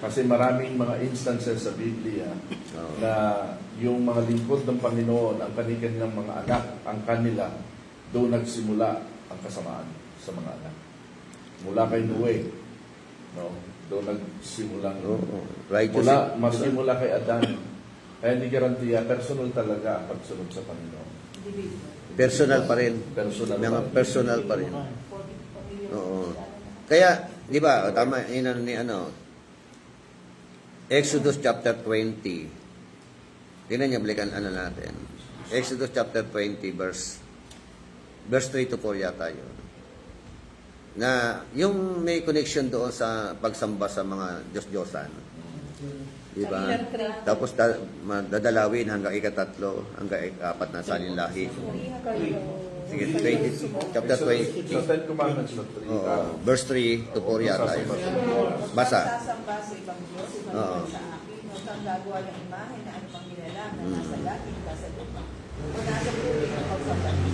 Kasi maraming mga instances sa Biblia na yung mga lingkod ng Panginoon, ang kanilang mga anak, ang kanila, doon nagsimula ang kasamaan sa mga anak. Mula kay Noe, doon nagsimula. Masimula kay Adan. Kaya hindi garantiya, personal talaga ang pagsunod sa Panginoon. Personal pa rin. Personal pa rin. Oo. Kaya, di ba, tama, Exodus chapter 20. Tingnan niyo, balikan natin. Exodus chapter 20, verse 3 to 4 yata yun. Na yung may connection doon sa pagsamba sa mga Diyos-Diyosan. Di ba? Tapos dadalawin hanggang ikatatlo, hanggang ikapat na salin lahi. Sige, 20, chapter 20. Sa Ten Commandments na 3. Verse 3 to 4 yata yun. Basa. Sasamba sa ibang Diyos, ibang Diyos sa akin, o siyang gagawa ng imahe na anumang nilalang na nasa langit, nasa lupa, o nasa tubig ng pagsasabi.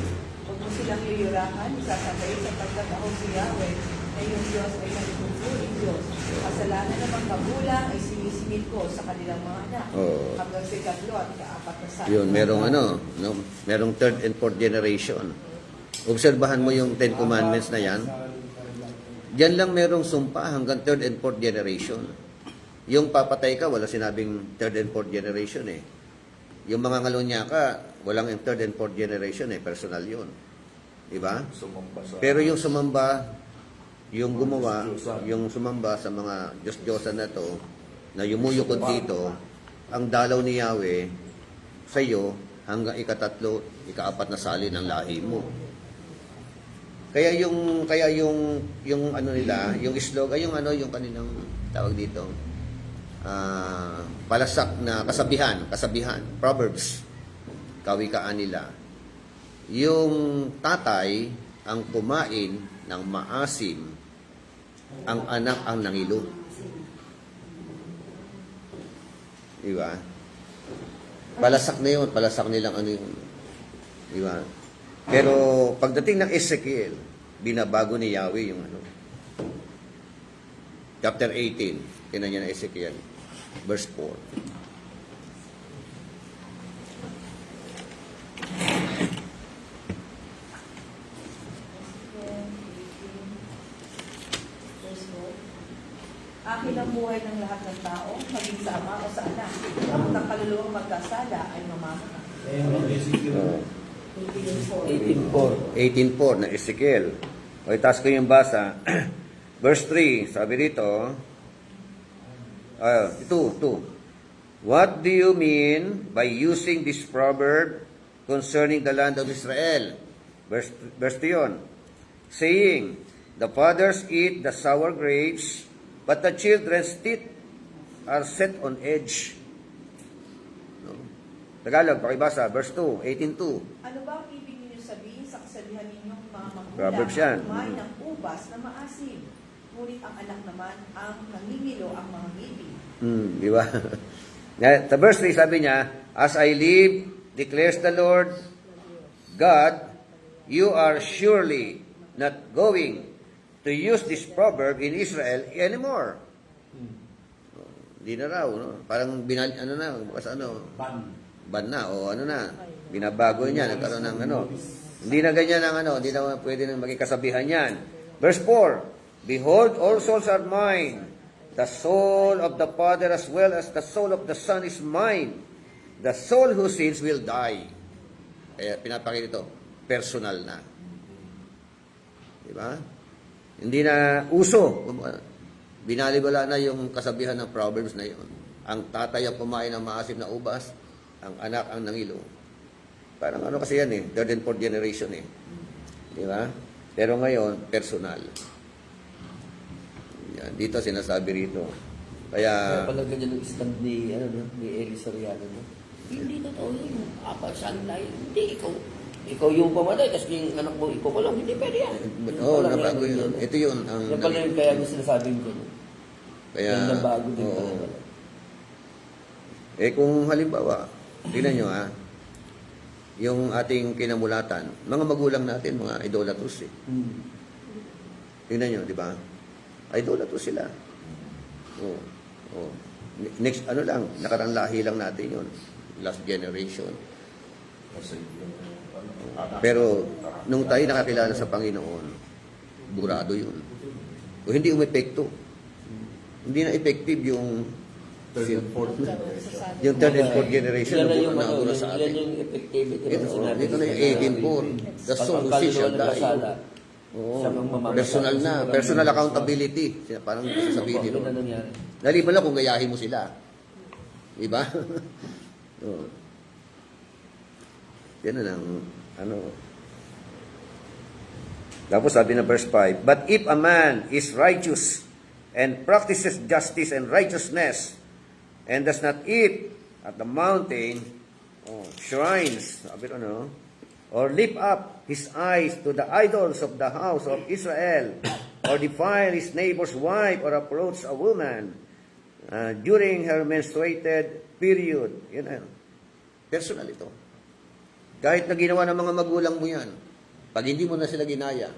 Huwag mo silang yuyurahan, isasabay sapagkat ako si Yahweh, na yung Diyos ay nagtuturing Diyos. Kasalanan ng mga kagulang ay sinisingit ko sa kanilang mga anak. Hanggang sa ikatlo at ikaapat na sa Yun, merong third and fourth generation. Obserbahan mo yung Ten Commandments na yan. Diyan lang merong sumpa hanggang third and fourth generation. Yung papatay ka, wala sinabing third and fourth generation Yung mga ngalunya ka, walang yung third and fourth generation personal yun. Diba? Pero yung sumamba, yung gumawa, yung sumamba sa mga Diyos-Diyosan na to, na yumuyukod dito, ang dalaw ni Yahweh sa iyo hanggang ikatatlo, ikaapat na sali ng lahi mo. Kaya yung nila, yung slogan, yung kanilang tawag dito, palasak na kasabihan, Proverbs, kawikaan nila. Yung tatay ang kumain ng maasim, ang anak ang nangilo. Diba? Palasak na yun, palasak nilang yun. Diba? Pero pagdating ng Ezekiel, binabago ni Yahweh yung ano. Chapter 18, tinan niya na Ezekiel, verse 4. Akin ang buhay ng lahat ng tao, maging sa ama o sa anak. Ang kaluluwang magkasala ay mamamatay. Oh. 18.4. 18.4 na Ezekiel. O itaas ko yung basa. Verse 3, sabi rito, 2. What do you mean by using this proverb concerning the land of Israel? Verse 2 yun. Saying, the fathers eat the sour grapes, but the children's teeth are set on edge. No? Tagalog, pakibasa, verse 2, 18.2. Ano ba ang ibig ninyo sabihin sa kasabihan ninyong mga magulang Proverbs yan. kumain ng ubas na maasim? Ngunit ang anak naman ang nangingilo ang mga ngipin. Di ba? Sa verse 3, sabi niya, as I live, declares the Lord God, you are surely not going to use this proverb in Israel anymore. Hindi na raw, no? Parang ban na, o ano na, binabago niya, nagkaroon ng ano. Hindi na ganyan ang ano, hindi na pwede nang maging kasabihan yan. Verse 4, behold, all souls are mine. The soul of the Father as well as the soul of the Son is mine. The soul who sins will die. Kaya pinapakita ito, personal na. Diba? Hindi na uso. Binalibala na yung kasabihan ng Proverbs na yun. Ang tatay ang kumain ng maasim na ubas, ang anak ang nangilo. Parang ano kasi yan third and fourth generation Diba? Pero ngayon, personal. Yan, dito sinasabi rito. Kaya Kaya, pala ganyan ang stand ni, ni Eli Soriano. No? Hindi totoo yun. Hindi, ikaw yung pamatay, tapos yung anak mo ipakulong. Hindi pwede yan. nabago yun. Ito yun. Yan pala yung kaya yung sinasabing ko. Kaya, Yan nabago din oo. pala. Kung halimbawa, tingnan nyo yung ating kinamulatan, mga magulang natin, mga idolatrous Tingnan nyo, di ba? Idolatrous sila. Next, nakarang lahi lang natin yun. Last generation. Pero, nung tayo nakakilala sa Panginoon, burado yun. O hindi umepekto. Hindi na effective yung Third and fourth. yung third and fourth generation Yan na na yung, nauna sa yan atin. yung effectivity. Ito na yung 18.4. The soul who sins shall die. Oo. Personal na. Personal accountability. Parang sasabihin dito. Naliban lang kung gayahin mo sila. Diba? Oo. Yan na lang. Tapos sabi na verse 5, but if a man is righteous and practices justice and righteousness and does not eat at the mountain, shrines, sabi or lift up his eyes to the idols of the house of Israel, or defile his neighbor's wife, or approach a woman during her menstruated period. Personal ito. Kahit na ginawa ng mga magulang mo yan, pag hindi mo na sila ginaya,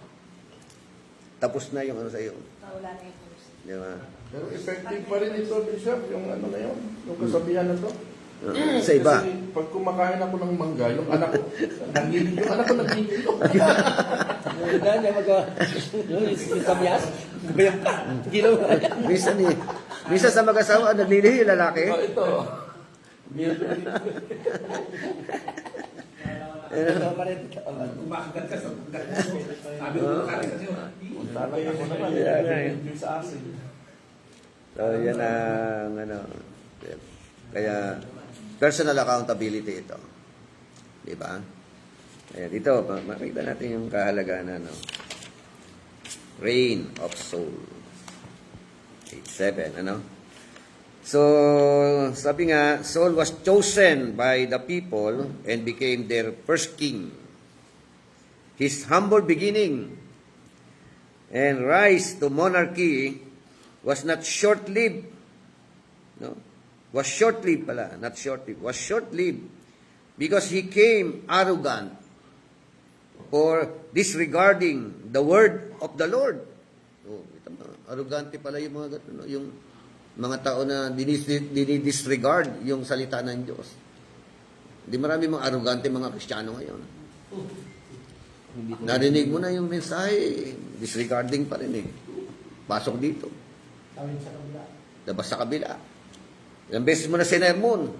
tapos na yung sa iyo. Wala na yung first. Di ba? Pero effective pa rin ito, Bishop, yung na yun, yung kasabihan na to. Sa iba. Kasi pag kumakain ako ng mangga, yung anak ko, nangingin Yung kamyas, bayang ka. Gilaw na. Minsan sa mag-asawa, naglilihi yung lalaki. Ito. Kumakagat ka sa pagkat mo. Sabi ko, kakain kasi Ako naman, yung sa asin. So, yan ang kaya personal accountability ito. Di ba? Kaya dito, makita natin yung kahalagaan reign of soul. 8:7, So, sabi nga, Saul was chosen by the people and became their first king. His humble beginning and rise to monarchy was not short-lived. Was short-lived pala, not short-lived. Was short-lived because he came arrogant. for disregarding the word of the Lord. Oh, ito ba, arrogante pala yung mga ganun, no? Yung mga tao na dinidisregard yung salita ng Diyos. Di marami mga arrogante mga Kristiyano ngayon. Narinig mo na yung mensahe, disregarding pa rin eh. Pasok dito. Labas sa kabila. Ilang beses mo na sinermon.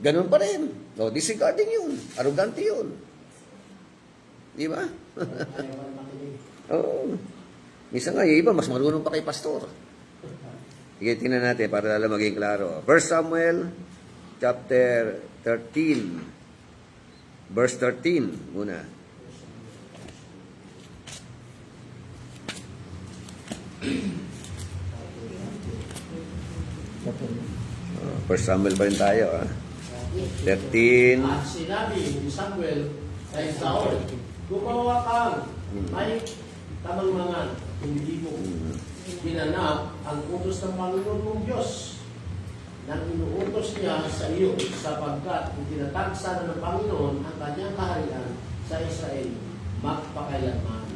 Ganun pa rin. No, disregarding yun. Arrogante yun. Di ba? Oo. Minsan nga, yung iba, mas marunong pa kay pastor. Sige, tingnan natin para lalo maging klaro. 1 Samuel chapter 13. Verse 13 muna. First Samuel pa rin tayo. 13. At sinabi ni Samuel kay Saul, gumawa kang may kamangmangan, hindi mo ginanap ang utos ng Panginoon mong Diyos nang inuutos niya sa iyo sapagkat itinatagsa na ng Panginoon ang kanyang kaharian sa Israel magpakailanman.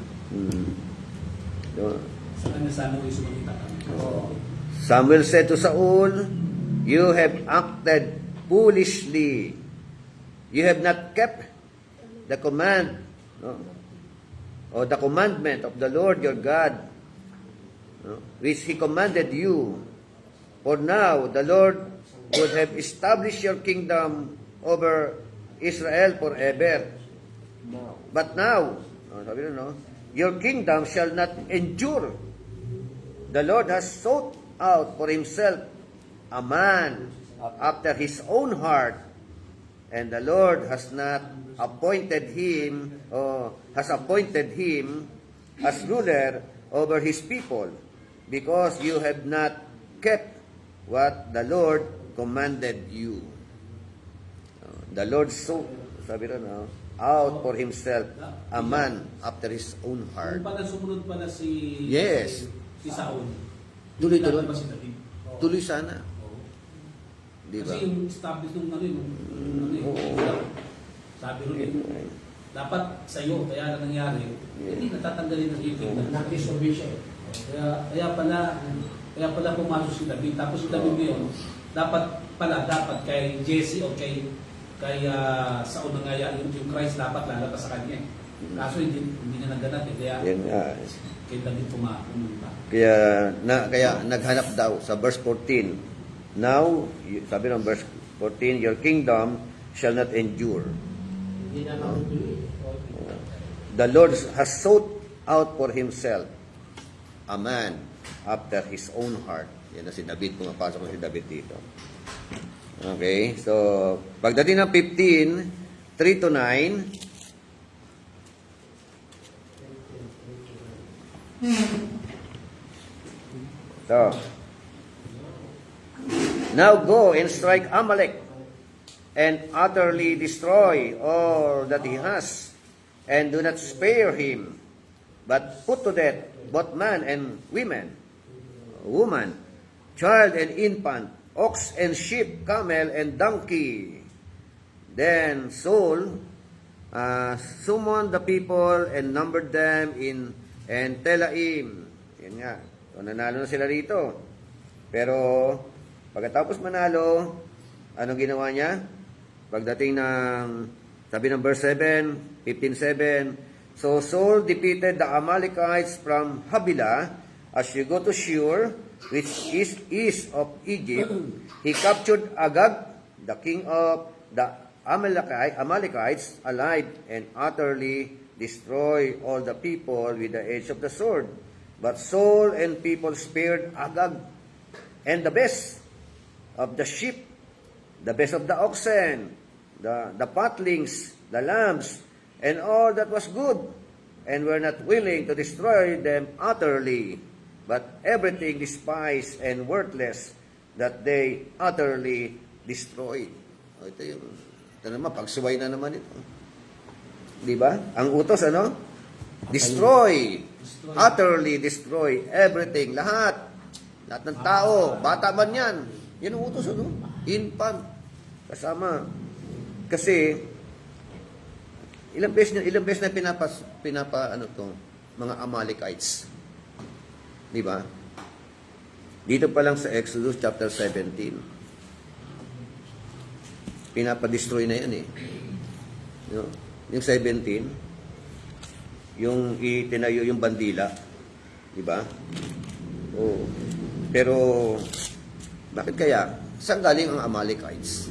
Sa kanya sana ko isumakita kami. Samuel said to Saul, "You have acted foolishly. You have not kept the command, or the commandment of the Lord your God, which He commanded you. For now the Lord would have established your kingdom over Israel forever. But now, sabi na, no, your kingdom shall not endure. The Lord has sought out for Himself a man after His own heart, and the Lord has not appointed him, or has appointed him as ruler over His people, because you have not kept what the Lord commanded you." The Lord sought, sabi rin, out for Himself a man after His own heart. Kung pala sumunod pala si Yes. si Saul. Tuloy-tuloy. Dapat pa si David. Tuloy sana. Di ba? Kasi yung established nung sabi rin, dapat sa iyo, kaya na nangyari, hindi natatanggalin ng ipin. Nag-disobey siya. Kaya pala pumasok si David. Tapos si David ngayon, dapat kay Jesse o kay Saul na nga yung Christ dapat lalabas sa kanya. Kaso hindi niya naganap eh. Kaya Yan nga. kay David pumunta. Kaya naghanap daw sa verse 14. Now, sabi ng verse 14, your kingdom shall not endure. Hindi na matutuloy. The Lord has sought out for Himself a man after His own heart. Yan na si David, pumapasok na si David dito. Okay, so pagdating ng 15, 3 to 9, so, now go and strike Amalek and utterly destroy all that he has, and do not spare him, but put to death both man and woman, child and infant, ox and sheep, camel and donkey. Then Saul summoned the people and numbered them in Telaim. Yan nga. So, nanalo na sila rito. Pero, pagkatapos manalo, anong ginawa niya? Pagdating ng, sabi ng verse 7, 15:7, so Saul defeated the Amalekites from Havilah as you go to Shur, which is east of Egypt. He captured Agag, the king of the Amalekites, alive, and utterly destroy all the people with the edge of the sword. But Saul and people spared Agag, and the best of the sheep, the best of the oxen, the fatlings, the lambs, and all that was good, and were not willing to destroy them utterly, but everything despised and worthless that they utterly destroyed. Ito naman, pagsuway na naman ito. Di ba? Ang utos, ano? Destroy. Utterly destroy everything. Lahat ng tao. Bata man yan. Yan ang utos, ano? Infant. Kasama. Kasi, ilang beses na pinapa ano to, mga Amalekites. Di ba? Dito pa lang sa Exodus chapter 17, pinapa-destroy na yan eh. You know? Yung 17, yung itinayo yung bandila. Di ba? Oh. Pero, bakit kaya? Saan galing ang Amalekites?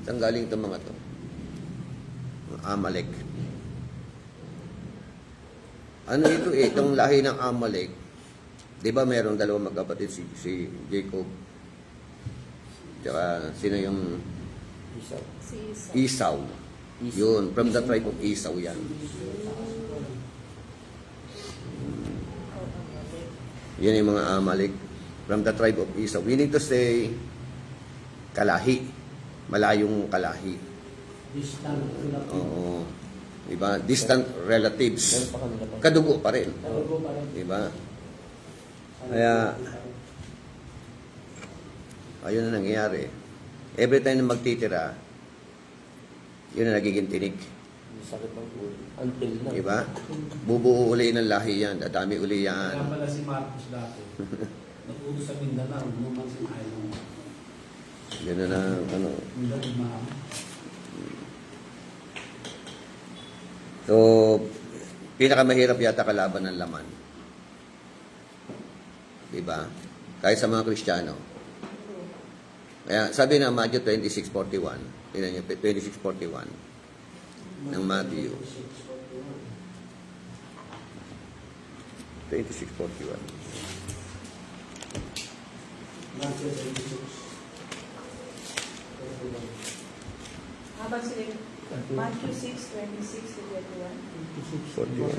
Saan galing itong mga to? Ang Amalek. Ano ito eh? Itong lahi ng Amalek. Di ba merong dalawang magkapatid si Jacob? Tsaka sino yung Isa. Si Isa. Esau. Yun, from the tribe of Esau yan. Yan yung mga Amalek. From the tribe of Esau. We need to say, kalahi. Malayong kalahi. Distant relative. Oo. Diba? Distant relatives. Meron pa kanila pa. Kadugo pa rin. Tawago pa rin. Diba? Kaya, ayun na nangyayari. Every time na magtitira, yun na nagiging tinig. Sakit ng ulo. Until na. Diba? Bubuo uli ng lahi yan. Dadami uli Kaya yan. pala si Marcos dati. Nag-utos sa Mindanao, naman si Maylong. Yun na ano. Mindanao. So, pinakamahirap yata kalaban ng laman. Diba? Kahit sa mga Kristiyano. Kaya sabi na Matthew 26:41. Tingnan niyo, 26:41 ng Matthew. 26:41. Matthew 26. Habang sila, Matthew 6:26 to 21. 41.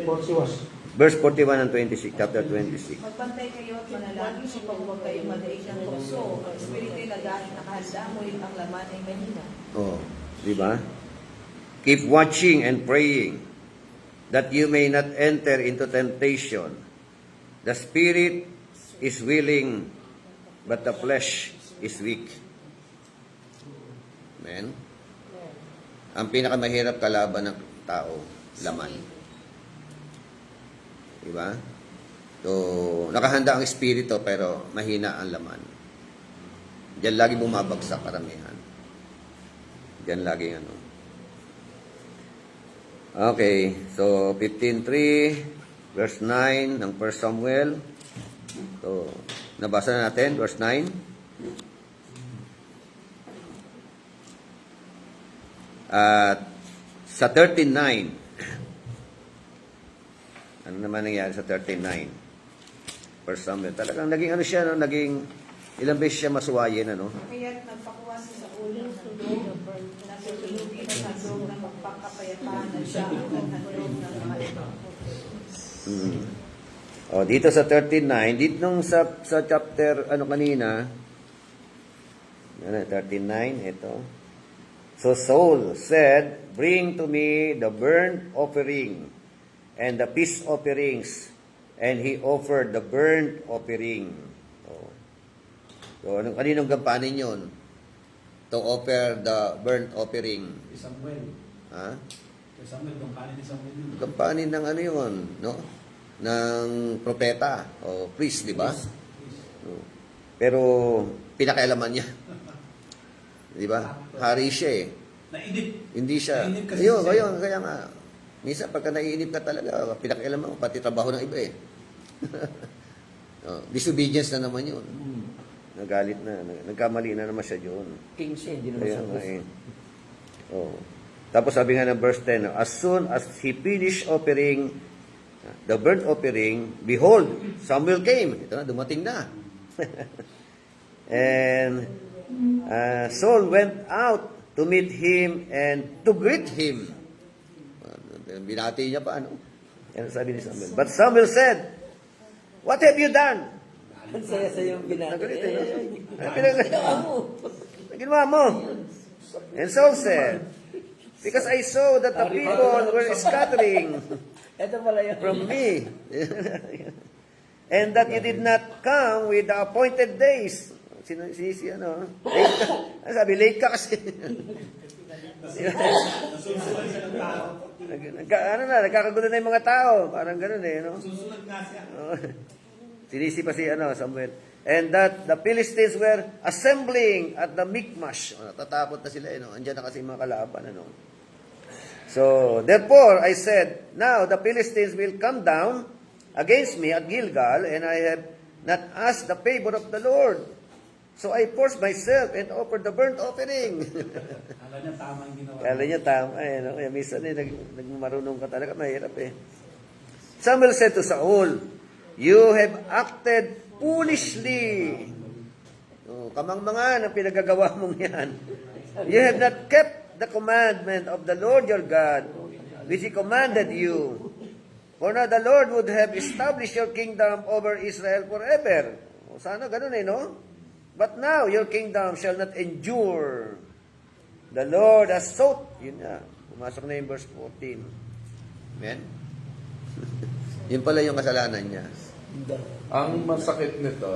41. Verse 41 and 26, chapter 26. Magpantay kayo at manalangin upang huwag kayong madaig ng tukso. Ang espiritu'y nagaling nakahanda, ngunit ang laman ay mahina. Oh, di ba? Keep watching and praying that you may not enter into temptation. The spirit is willing, but the flesh is weak. Amen? Ang pinakamahirap kalaban ng tao, laman. Diba? So, nakahanda ang espiritu pero mahina ang laman. Diyan lagi bumabagsak karamihan. Diyan lagi ano. Okay, so 15:3 verse 9 ng 1 Samuel. So, nabasa na natin verse 9. At sa 13:9, ano naman nangyari sa 13:9? First Samuel. Talagang naging ano siya, no? Naging ilang beses siya masuwayin, ano? Kaya't nagpakuha si Saul ng handog, nasulugin ang handog ng magpakapayapaan at siya ang handog ng mga ito. O, dito sa 13:9, dito nung sa chapter, ano kanina, 13:9, ito. So Saul said, "Bring to me the burnt offering and the peace offerings." And he offered the burnt offering. So, kaninong gampanin yun? To offer the burnt offering. Si Samuel. Ha? Si Samuel, kampanin ni Samuel yun. Gampanin ng ano yun, no? Ng propeta o priest, di ba? Pero pinakailaman niya. Di ba? Hari siya eh. Nainip. Hindi siya. Nainip kasi Ayun, siya. kaya nga. Minsan pagka naiinip ka talaga, pinakailaman mo, pati trabaho ng iba eh. Disobedience na naman yun. Nagalit na, nagkamali na naman siya doon. King siya, hindi naman Kaya sa nga eh. Oh. Tapos sabi nga ng verse 10, as soon as he finished offering the burnt offering, behold, Samuel came. Ito na, dumating na. And Saul went out to meet him and to greet him. Binati niya pa, ano? Yan sabi ni Samuel. But Samuel said, "What have you done?" Ang saya-saya yung binati. Ginawa mo. And Saul said, "Because I saw that the people were scattering Ito pala yun. from me, and that you did not come with the appointed days." Si ano? Late ka. Sabi, late ka kasi. Nasusunod siya ng tao. Nagkakagulo na yung mga tao. Parang ganun eh, no? Susunod nga siya. Sinisi pa si Samuel. And that the Philistines were assembling at the Michmash. Natatakot na sila, no? Andiyan na kasi yung mga kalaban, ano? So, therefore, I said, now the Philistines will come down against me at Gilgal, and I have not asked the favor of the Lord. So I forced myself and offered the burnt offering. Akala niya tama yung ginawa. Kala niya tama eh, no? Kaya minsan nagmarunong ka talaga, mahirap eh. Samuel said to Saul, "You have acted foolishly." Oh, kamangmangan ang pinagagawa mong yan. You have not kept the commandment of the Lord your God, which He commanded you. For now the Lord would have established your kingdom over Israel forever. O, sana ganun eh, no? But now your kingdom shall not endure. The Lord has sought. Yun na. Pumasok na yung verse 14. Amen? Yun pala yung kasalanan niya. Ang masakit nito,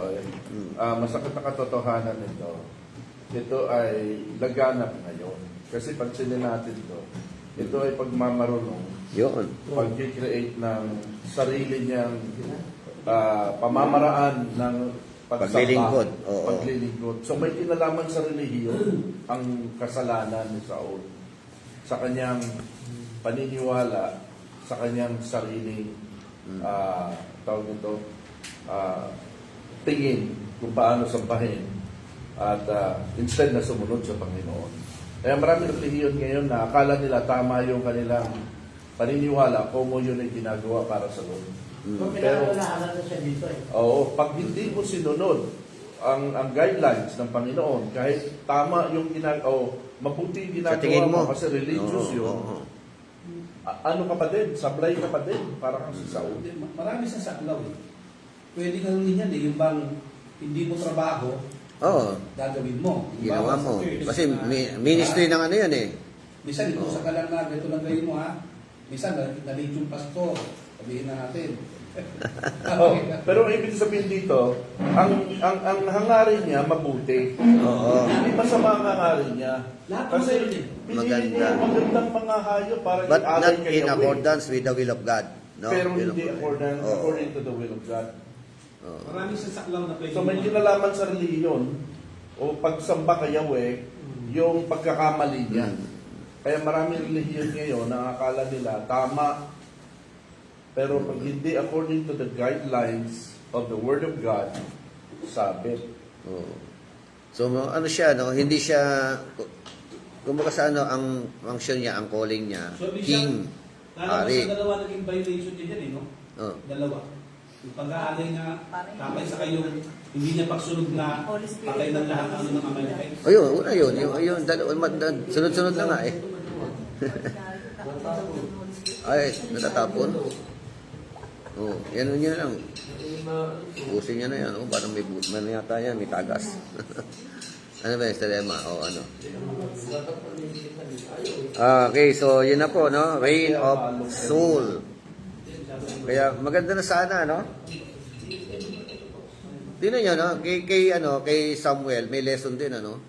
masakit na katotohanan nito, ito ay laganap ngayon. Kasi pansinin natin ito ay pagmamarunong, Yun. pag-create ng sarili niyang pamamaraan ng pagsamba, Paglilingkod. Oo. paglilingkod. So may kinalaman sa relihiyon ang kasalanan ni Saul sa kanyang paniniwala, sa kanyang sariling tawag nito, tingin kung paano sambahin at instead na sumunod sa Panginoon. Kaya marami relihiyon ngayon na akala nila tama yung kanilang paniniwala kung yun ay ginagawa para sa Lord. Kung pinakalahanan na siya dito eh. Oo, pag hindi mo sinunod ang guidelines ng Panginoon, kahit tama yung mabuti yung Sa ginagawa tingin mo. kasi religious Oo, yun, oo. ano ka pa din, sablay ka pa din, para kang si Saul. Marami sa saklaw eh. Pwede ka rin yan eh, yung bang hindi mo trabaho, Oo. gagawin mo. Ginawa Halimbawa, mo. sa church, Kasi diba? ministry ng ano yan eh. Minsan, ito sa kalang na, ito lang kayo mo ha. Minsan, nalit yung pastor. Sabihin na natin. Pero ang ibig sabihin dito, ang hangarin niya mabuti. Oo. Hindi masama ang hangarin niya. Lahat Kasi naman yun pinili niya yung magandang mga hayop para But i-alay not kay in Yahweh. accordance with the will of God. No? Pero Yun hindi ang- Oo. according to the will of God. Oo. Marami sa saklaw na pwede So may kinalaman sa reliyon o pagsamba kay Yahweh yung pagkakamali niya. Kaya marami relihiyon ngayon na akala nila tama, pero pag hindi according to the guidelines of the Word of God, sabit. Oo. So ano siya, no? Hindi siya, kumbaga sa ano, ang function niya, ang calling niya, So, king, Lalabas hari. sa dalawa naging violation niya dyan eh, no? Oo. Dalawa. Yung pag-aalay nga, tapay sa kayong hindi niya pagsunod na patay ng lahat ano ng Amalekite. Ayun, una yun. Yung sunod-sunod na nga eh. Ay, natatapon. Oh, yan lang. Pusin niya na yan. Oh, parang may man yata yan, may tagas. Ano ba yung telema? O ano? Okay, so yun na po, no? Reign of Soul. Kaya maganda na sana, no? Tingnan nyo, no? Kay Samuel, may lesson din, ano?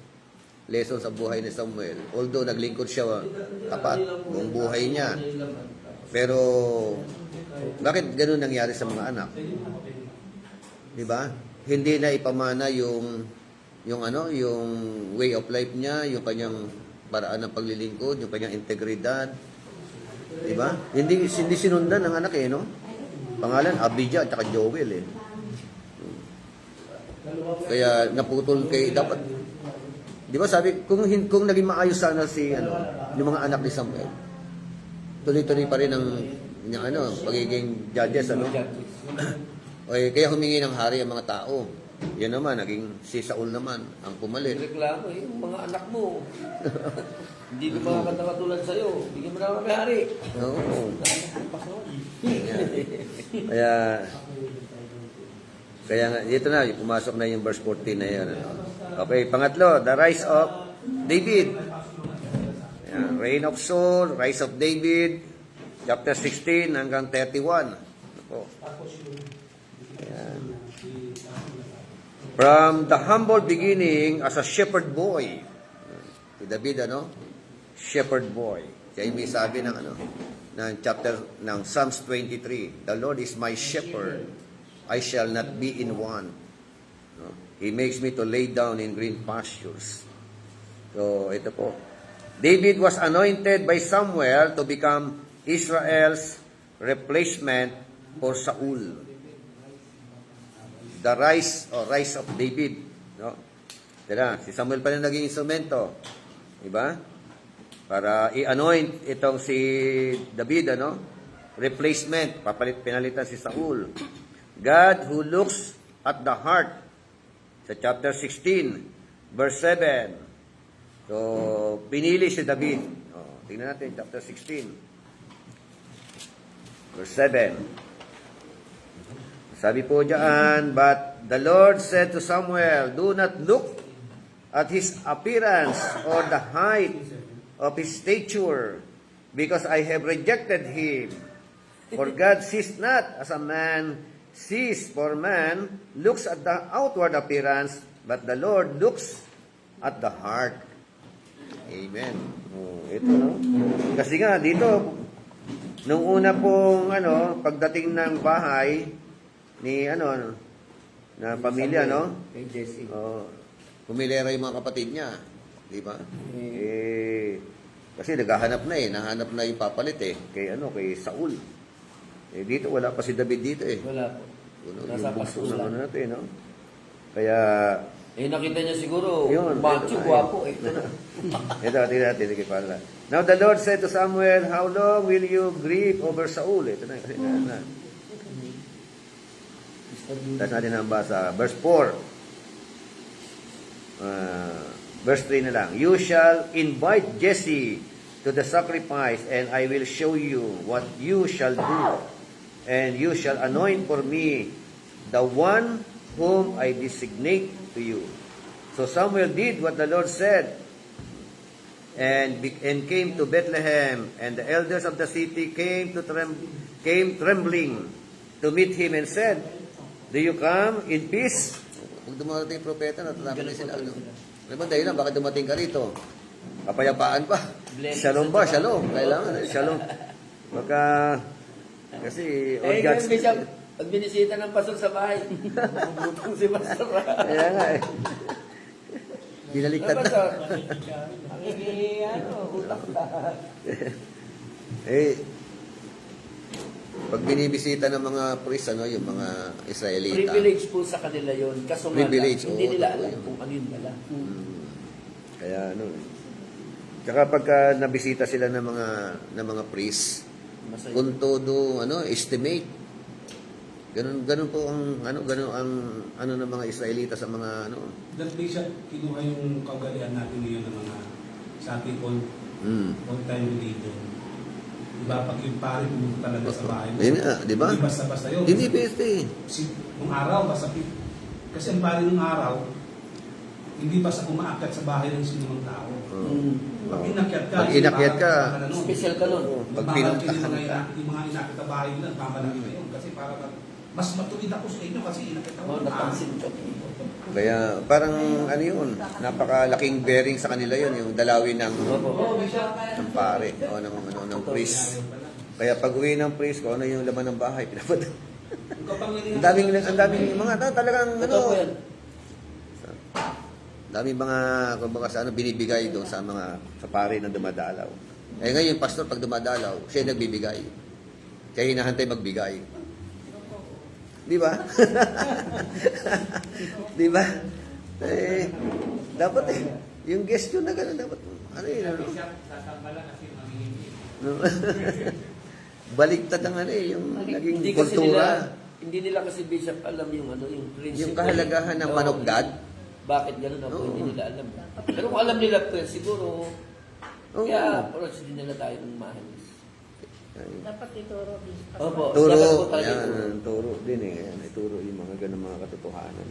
Lesson sa buhay ni Samuel. Although naglingkod siya tapat buong buhay niya. Pero bakit ganun nangyari sa mga anak? 'Di ba? Hindi na ipamana yung way of life niya, yung kanyang paraan ng paglilingkod, yung kanyang integridad. 'Di ba? Hindi sinundan ng anak eh, no? Pangalan Abijah at saka Joel eh. Kaya naputol kay dapat. 'Di ba sabi kung naging maayos sana yung mga anak ni Samuel. Tuloy-tuloy pa rin ang pagiging judges, ano? Okay, kaya humingi ng hari ang mga tao. Yan naman, naging si Saul naman ang pumalit. Reklamo eh, yung mga anak mo. Hindi ko makakanta katulad sa'yo. Bigyan mo na kami hari. Oo. Kaya nga, dito na, pumasok na yung verse 14 na yan. Ano? Okay, pangatlo, the rise of David. Ayan, reign of Saul, rise of David, chapter 16 hanggang 31. Ako. Ayan. From the humble beginning as a shepherd boy. Si David, ano? shepherd boy. Siya yung may sabi ng ng chapter ng Psalms 23. The Lord is my shepherd, I shall not be in want. No? He makes me to lay down in green pastures. So, ito po. David was anointed by Samuel to become Israel's replacement for Saul. The rise of David. No? Tira, si Samuel pa rin naging instrumento. Diba? Para i-anoint itong si David, replacement, pinalitan si Saul. God who looks at the heart. Sa chapter 16, verse 7. So, pinili si David. Tingnan natin, chapter 16. Verse 7. Sabi po diyan, but the Lord said to Samuel, do not look at his appearance or the height of his stature, because I have rejected him. For God sees not as a man sees, for man looks at the outward appearance, but the Lord looks at the heart. Amen. Ito, no? Kasi nga, dito, nung una pong, pagdating ng bahay, ni, na pamilya, Kay Jesse. pumilera yung mga kapatid niya. Di ba? Kasi naghahanap na nahanap na yung papalit kay Saul. Dito wala pa si David dito Wala po. Nasa yung bugso pasulan. ng natin, Kaya, Nakita niya siguro, Yun, macho, ito, guwapo. Ito na. tingnan natin, sige, para. Now the Lord said to Samuel, how long will you grieve over Saul? Ito na, kasi Tapos natin ang basa. Verse 4. Verse 3 na lang. You shall invite Jesse to the sacrifice, and I will show you what you shall do. And you shall anoint for me the one whom I designate to you. So Samuel did what the Lord said, and came to Bethlehem, and the elders of the city came trembling to meet him and said, do you come in peace? Pag dumating yung propeta, natalaman na sila. Ano ba dahilan? Bakit dumating ka rito? Kapayapaan pa. Shalom ba? Shalom. Kailangan. Shalom. Baka, kasi, on God's... Bishop, pag binisita ng pastor sa bahay, bubutong si pastor. Kaya nga Binaliktad na. Utak na. Pag binibisita ng mga priest, yung mga Israelita. Privilege po sa kanila yon. Kaso nga Privilege, hindi nila alam yun. kung ano yun pala. Kaya Tsaka pagka nabisita sila ng mga priest, Masaya. kung todo estimate. Ganun po ang ng mga Israelita sa mga That day siya, kinuha yung kaugalian natin ngayon ng mga sa ating on-time religion. Diba, pag yung pare pumunta talaga sa bahay mo. Di ba? Hindi basta-basta yun. Hindi basta Nung araw, kasi ang pare nung araw, hindi basta umaakyat sa bahay ng sinumang tao. Pag inakyat ka, Pag inakyat ka, Special ka nun. Pag Pag pinunta yung mga inakyat na bahay nila, mamalaki na yun. Kasi para mas matuwid ako sa inyo kasi inakyat ako. Napansin ko. Kaya parang napakalaking bearing sa kanila yun, yung dalawin ng pare o ng priest. Kaya pag uwi ng priest, kung ano yung laman ng bahay, pinapadala. Ang daming mga talagang daming mga kumbaga binibigay doon sa pare na dumadalaw. Ngayon yung pastor pag dumadalaw, siya yung nagbibigay. Siya hinahantay magbigay. Di ba? Di ba? Dapat yung guest yun na gano'n, dapat, Sasambala kasi mamimili. Baliktad ang yung naging Hindi kasi kultura. hindi nila kasi Bishop alam yung yung principle. Yung kahalagahan ng man of God. Bakit gano'n ako, hindi nila alam. Pero kung alam nila, siguro, kaya approach din nila tayo ng mahalis. Dapat ituro din. Opo, dapat Turo, po talaga yan, turo din ituro yung mga ganun mga katotohanan.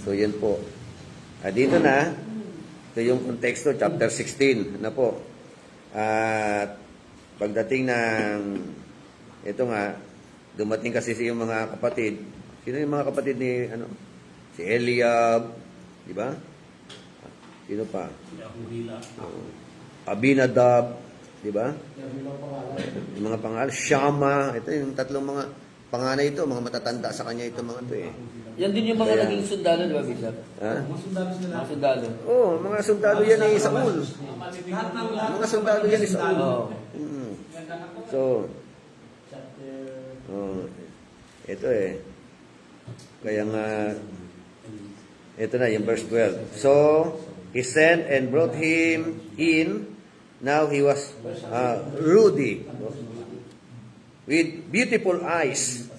So, yan po. Dito na, ito yung konteksto, chapter 16, na po. At pagdating ng, ito nga, dumating kasi yung mga kapatid. Sino yung mga kapatid ni, si Eliab, di ba? Sino pa? Abinadab, di ba? Yan bilang pangalan. Yung mga pangalan, Shama, ito yung tatlong mga panganay ito, mga matatanda sa kanya ito mga ito eh. Yan din yung mga Kaya- naging sundalo, di ba, Bishop? Ha? Mga sundalo sila. Mga sundalo. Oh, mga sundalo yan ni Saul. Lahat Mga sundalo yan ni Saul. Oo. Mm. So, Chapter oh, ito eh. Kaya nga, ito na yung verse 12. So, he sent and brought him in. Now he was ruddy, with beautiful eyes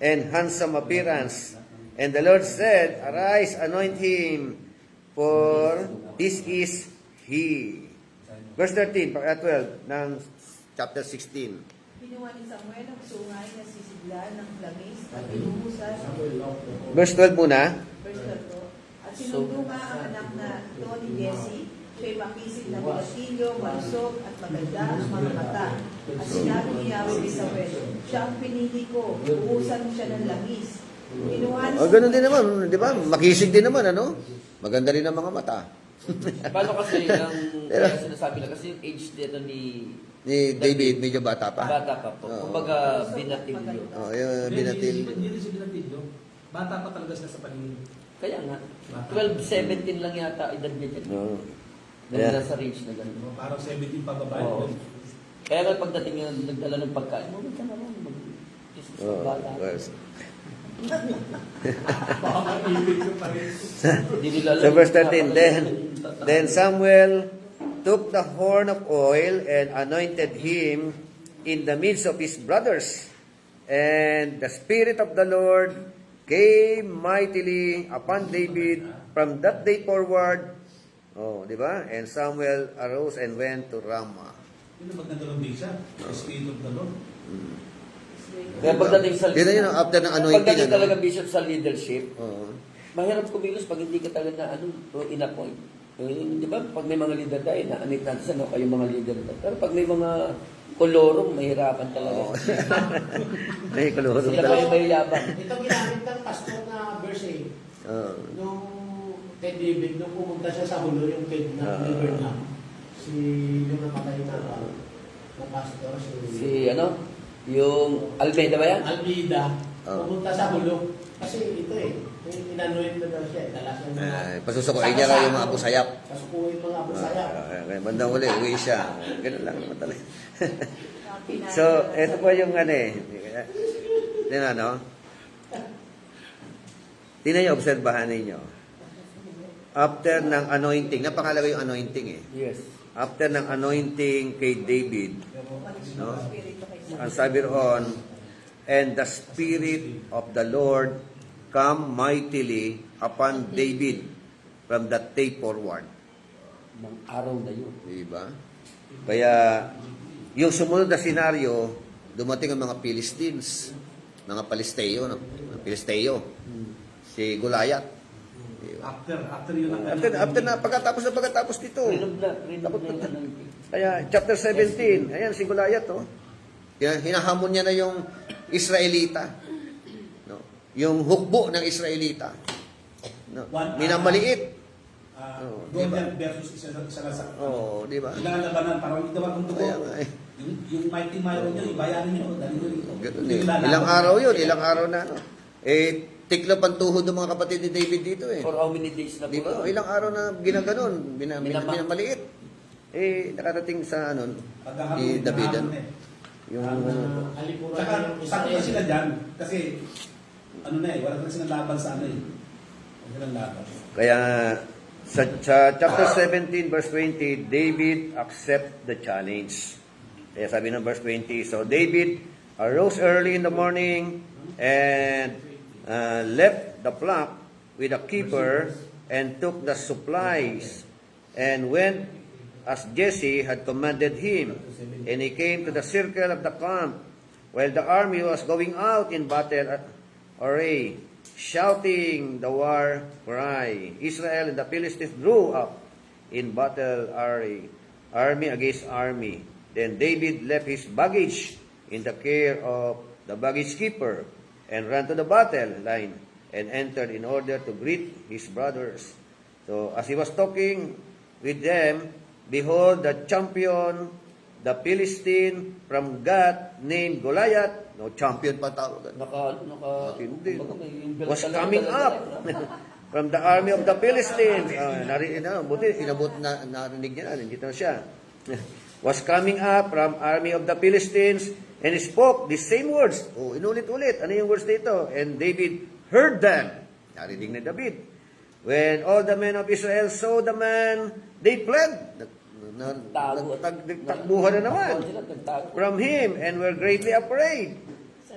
and handsome appearance. And the Lord said, Arise, anoint him, for this is he. Verse 13, 12 ng chapter 16. Kinuha ni Samuel ang sungay na sisiglan ng langis at inuhusan Verse 12 muna. verse 12. At sinunduma ang anak na ito ni Jesse, siya'y makisig na bilatilyo, malusog at maganda ang mga mata. At sinabi ni Yahweh ni Samuel, siya ang pinili ko, uhusan siya ng langis. Kinuha ni O, ganun din naman, di ba? Makisig din naman, ano? Maganda rin ang mga mata. Paano kasi ang kaya sinasabi lang, kasi yung age dito ni Ni David, medyo bata pa. bata pa po. Oo. Kumbaga, binatilyo. Oh, yung binatil. Hindi rin si Binatilyo. Bata pa talaga sila sa paningin. Kaya nga, 12, 17 lang yata edad niya dyan. No. Nandun Kaya, sa range na gano'n. Parang 17 pa babae. Oo. Kaya nga pagdating yung nagdala ng pagkain, mo ka naman, mag-Jesus oh, ng bata. verse. Baka mag-ibig ko pa rin. Hindi nila alam. So verse 13, then Samuel took the horn of oil and anointed him in the midst of his brothers. And the Spirit of the Lord came mightily upon David from that day forward. Oh, di ba? And Samuel arose and went to Ramah. Yun ang magandang din siya. The Spirit of the Lord. Kaya pagdating sa Yun na yun, after ng anointing, pagdating ano? talaga bishop sa leadership, Oo. mahirap kumilos pag hindi ka talaga na in-appoint. Di ba? Pag may mga leader tayo, na-anit natin sa kayo mga leader tayo. Pero pag may mga kolorong, mahirapan talaga. Ay, kalurong Sila talaga. kayo may yabang. Ito ginamit ng pastor na verse 8. Oo. Nung kay David, nung pumunta siya sa hulo, yung kid na liver na, yung namatay na pastor, Si yung Almeida ba yan? Almeida, Oh. pumunta sa hulo. Kasi ito inanoid na daw siya, dalasan Pasusukoy niya kayo mga abusayap. Pasukuhin mga abusayap. Kaya bandang uli, uwi siya. Ganun lang naman talaga. So, ito po yung Tingnan, no? Tingnan niyo, obserbahan ninyo. After ng anointing, napakalaga yung anointing eh. Yes. After ng anointing kay David, no? Ang sabi roon, and the Spirit of the Lord come mightily upon David from that day forward. Ng araw na yun. Diba? Kaya, yung sumunod na senaryo, dumating ang mga Philistines, mga Palisteo, no? Mga Pilisteo. Si Goliath. Diba? After yun ang Pagkatapos dito. Rinod na yung anointing. Kaya, chapter 17, ayan, si Goliath, oh. Hinahamon niya na yung Israelita. No? Yung hukbo ng Israelita. No? Minamaliit. Goliath versus isa lang sa Oo, di ba? ilalabanan parang ito ang dugo. Kaya nga eh. Yung mighty Myron niya, ibayanin niyo, dali niyo rito. Ganun eh. Ilang araw yun, ilang araw na. No? Tiklop ang tuhod ng mga kapatid ni David dito eh. For how many days na Di ba? Ilang araw na ginaganon, minamaliit. Nakarating sa ni David. Yung Alipuran Saka, ng sakto na Israel. sila dyan. Kasi, wala na silang laban sa Wala silang laban. Kaya sa chapter 17 verse 20, David accept the challenge. Kaya sabi ng verse 20, so David arose early in the morning and left the flock with a keeper and took the supplies and went as Jesse had commanded him. And he came to the circle of the camp while the army was going out in battle array, shouting the war cry. Israel and the Philistines drew up in battle array, army against army. Then David left his baggage in the care of the baggage keeper and ran to the battle line and entered in order to greet his brothers. So as he was talking with them, behold, the champion, the Philistine from Gath, named Goliath, no, champion pa tawag. Matindi. Baga may belt Was talaga coming talaga. up from the army of the Philistines. Buti, narinig niya na, nandito na siya. Was coming up from army of the Philistines and spoke the same words. Oh, inulit-ulit. Ano yung words dito? And David heard them. Narinig ni David. When all the men of Israel saw the man, they fled. Takbuhan na naman from him and were greatly afraid.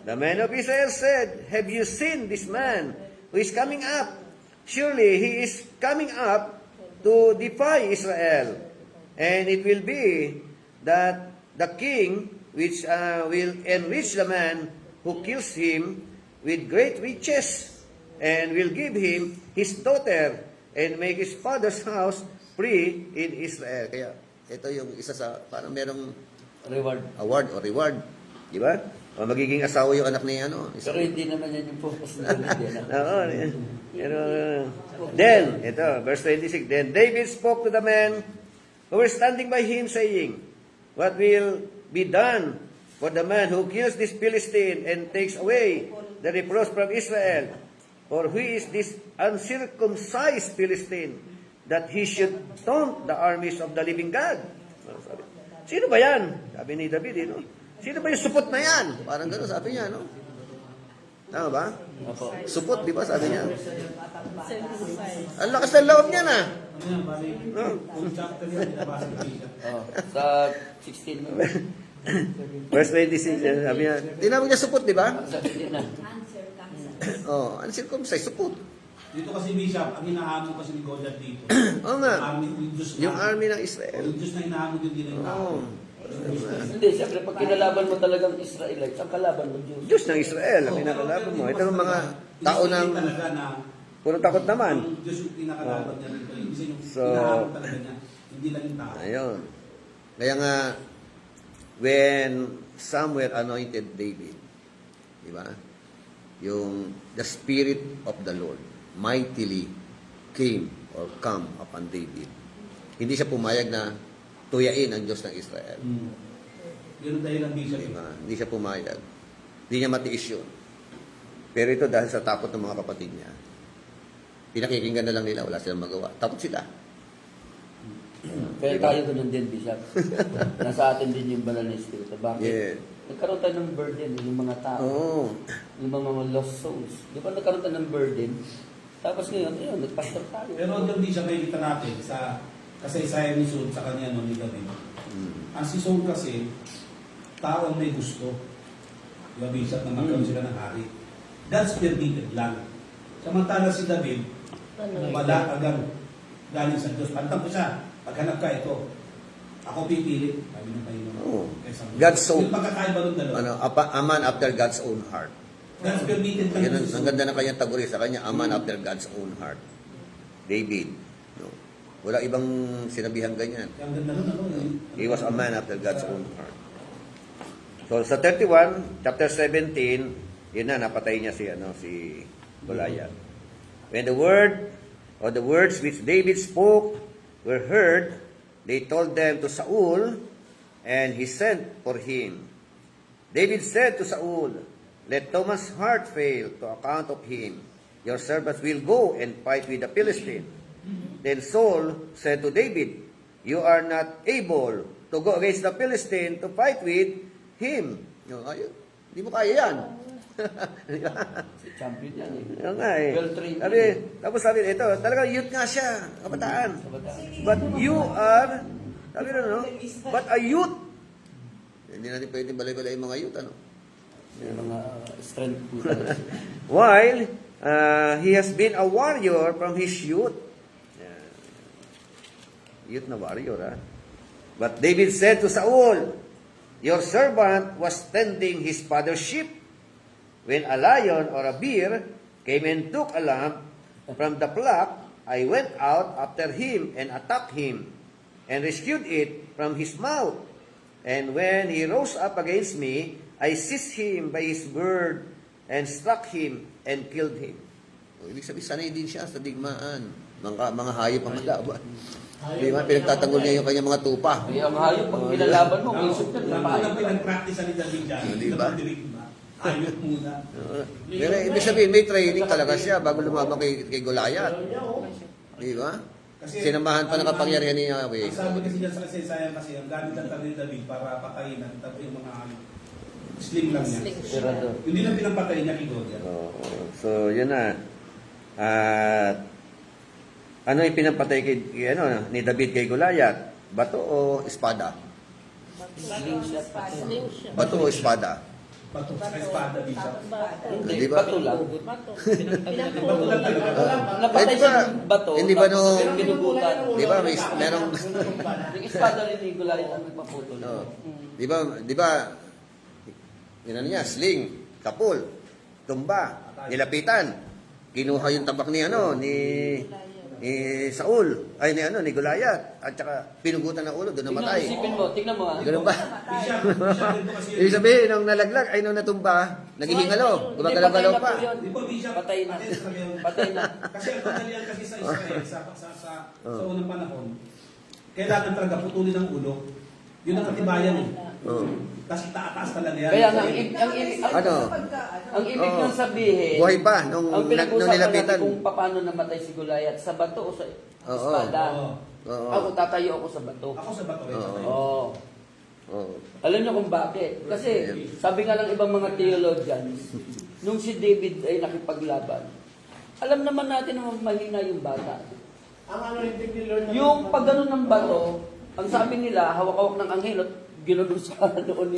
The men of Israel said, have you seen this man who is coming up? Surely he is coming up to defy Israel. And it will be that the king which will enrich the man who kills him with great riches, and will give him his daughter, and make his father's house free in Israel. Kaya ito yung isa sa, parang merong Reward. award o reward. Di ba? O magiging asawa yung anak ni ano. Pero hindi naman yan yung focus na David. Oo. Pero, then, ito, verse 26, then David spoke to the men who were standing by him, saying, what will be done for the man who kills this Philistine and takes away the reproach from Israel? For who is this uncircumcised Philistine that he should taunt the armies of the living God? Sino ba yan? Sabi ni David, no? Sino ba yung supot na yan? Parang gano'n sabi niya, no? Tama ba? Opo. Supot, di ba sabi niya? Circumcised. Ang lakas ng loob niya na. Ano yan, bali, kung chapter yan, nabasa ko siya. Oh, sa 16 Verse 26, sabi niya, tinawag niya supot, di ba? sa 16 na. Oh, uncircumcised, supot. Dito kasi, Bishop, ang hinahamon kasi ni Goliath dito. Oo nga. Army, yung Diyos na. Yung army ng Israel. Yung Diyos na hinahamon yung din ng tao. Oo. Hindi, siyempre, pag kinalaban mo talagang Israelites, ang kalaban mo Diyos. Diyos ng Israel, ang kinakalaban mo. Ito yung mga tao ng talaga na puro takot naman. ang Diyos yung pinakalaban niya rito. Yung So, hinahamon talaga niya. Hindi lang yung tao. Ayun. Kaya nga, when Samuel anointed David, di ba? Yung the Spirit of the Lord mightily came or come upon David. Hindi siya pumayag na tuyain ang Diyos ng Israel. Yun ang dahilan, Bishop. Di ba? Hindi siya pumayag. Hindi niya matiis yun. Pero ito dahil sa takot ng mga kapatid niya, pinakikinggan na lang nila, wala silang magawa. Takot sila. Kaya tayo ganun din, Bishop. Nasa atin din yung banal na Espiritu. Bakit? Yeah. Nagkaroon tayo ng burden, yung mga tao. Oo. Yung mga lost souls. Di ba nagkaroon tayo ng burden? Tapos ngayon, ayun, nagpastor tayo. Pero doon, Bishop, may kita natin sa kasaysayan ni Saul sa kanya no, ni David. Ang si Saul kasi, taong may gusto. Diba, Bishop, na magkaroon sila ng hari. God's permitted lang. Samantala si David, wala agad galing sa Diyos. Pantang ko siya, paghanap ka ito, ako pipili. Sabi ng Panginoon. Oo. Kaysa mo. God's soul. Yung pagkakaiba ng dalawa. A man after God's own heart. God's permitted lang. Yan yung si ang Saul. ganda ng kanyang taguri sa kanya, a man after God's own heart. David. No. Wala ibang sinabihan ganyan. Ang ganda nun, ano? He was a man after God's own heart. So sa 31, chapter 17, yun na, napatay niya si Goliath. When the word or the words which David spoke were heard, they told them to Saul, and he sent for him. David said to Saul, let Thomas' heart fail to account of him. Your servants will go and fight with the Philistine. Then Saul said to David, you are not able to go against the Philistine to fight with him. No, ayun, hindi mo kaya yan. Si champion yan eh. Yung nga eh. Well-trained Sabi, yan eh. tapos sabi, ito, talagang youth nga siya, kabataan. Kabataan. But you are, sabi na, no? But a youth. Hindi natin pwedeng balay-balay yung mga youth, ano? Yung mga strength po talaga. While he has been a warrior from his youth. Youth na warrior, ha? But David said to Saul, your servant was tending his father's sheep when a lion or a bear came and took a lamb from the flock. I went out after him and attacked him and rescued it from his mouth. And when he rose up against me, I seized him by his beard and struck him and killed him. Ibig sabihin, sanay din siya sa digmaan. Mga hayop ang malaban. Di ba? Pinagtatanggol niya yung kanyang mga tupa. Ay, ang hayop, pag kinalaban mo, isip ka na Ang pinag-practice ni David dyan, Di ba? ayot muna. Pero ibig sabihin, may training talaga siya bago lumabang kay Goliath. Di ba? Sinamahan pa ng kapangyarihan ni Yahweh. Ang sabi kasi dyan sa kasaysayan kasi, ang gamit ng ni David para patayin at tapos yung mga sling lang niya. Tirador. Hindi lang pinapatay niya kay Goliath. So, yun na. At ano yung pinapatay ni David kay Goliath? Bato o espada? Slingshot. Slingshot. Bato o espada? Bato sa espada dito. Hindi, Di ba? bato lang. Bato lang talaga. Napatay Eh, di ba- sa bato. hindi ba tapos nung- binugutan. Di ba merong Yung espada rin ni Goliath ang nagpaputol. no. Di ba yun ano niya, sling, kapul, tumba, nilapitan. Kinuha yung tabak ni Saul, ni Goliath, at saka pinugutan ng ulo, doon namatay. Isipin mo, tingnan mo ha. Ganun ba? Bishop dito kasi Ibig sabihin, nung nalaglag, ay nung natumba, naghihingalo, gumagalaw-galaw pa. Di ba Bishop? Patay na. talaga yun. Patay na. Kasi ang pangyayari kasi sa Israel, sa unang panahon, kailangan talaga putulin ang ulo. Yun ang katibayan eh. Oh. Kasi taas talaga yan. Kaya nga, Ano? ang ibig Oo. nang sabihin, Buhay pa, nung ang pinag-usapan nilapitan. natin kung paano namatay si Goliath, sa bato o sa Oo. espada. Oo. Ako, tatayo ako sa bato. Ako sa bato rin. Oo. Oo. Oh. Alam niyo kung bakit? Kasi sabi nga ng ibang mga theologians, nung si David ay nakipaglaban, alam naman natin na mahina yung bata. Ang ano hindi ni Lord na- Yung pag ganun ng bato, ang sabi nila, hawak-hawak ng anghel at ginulong sa noon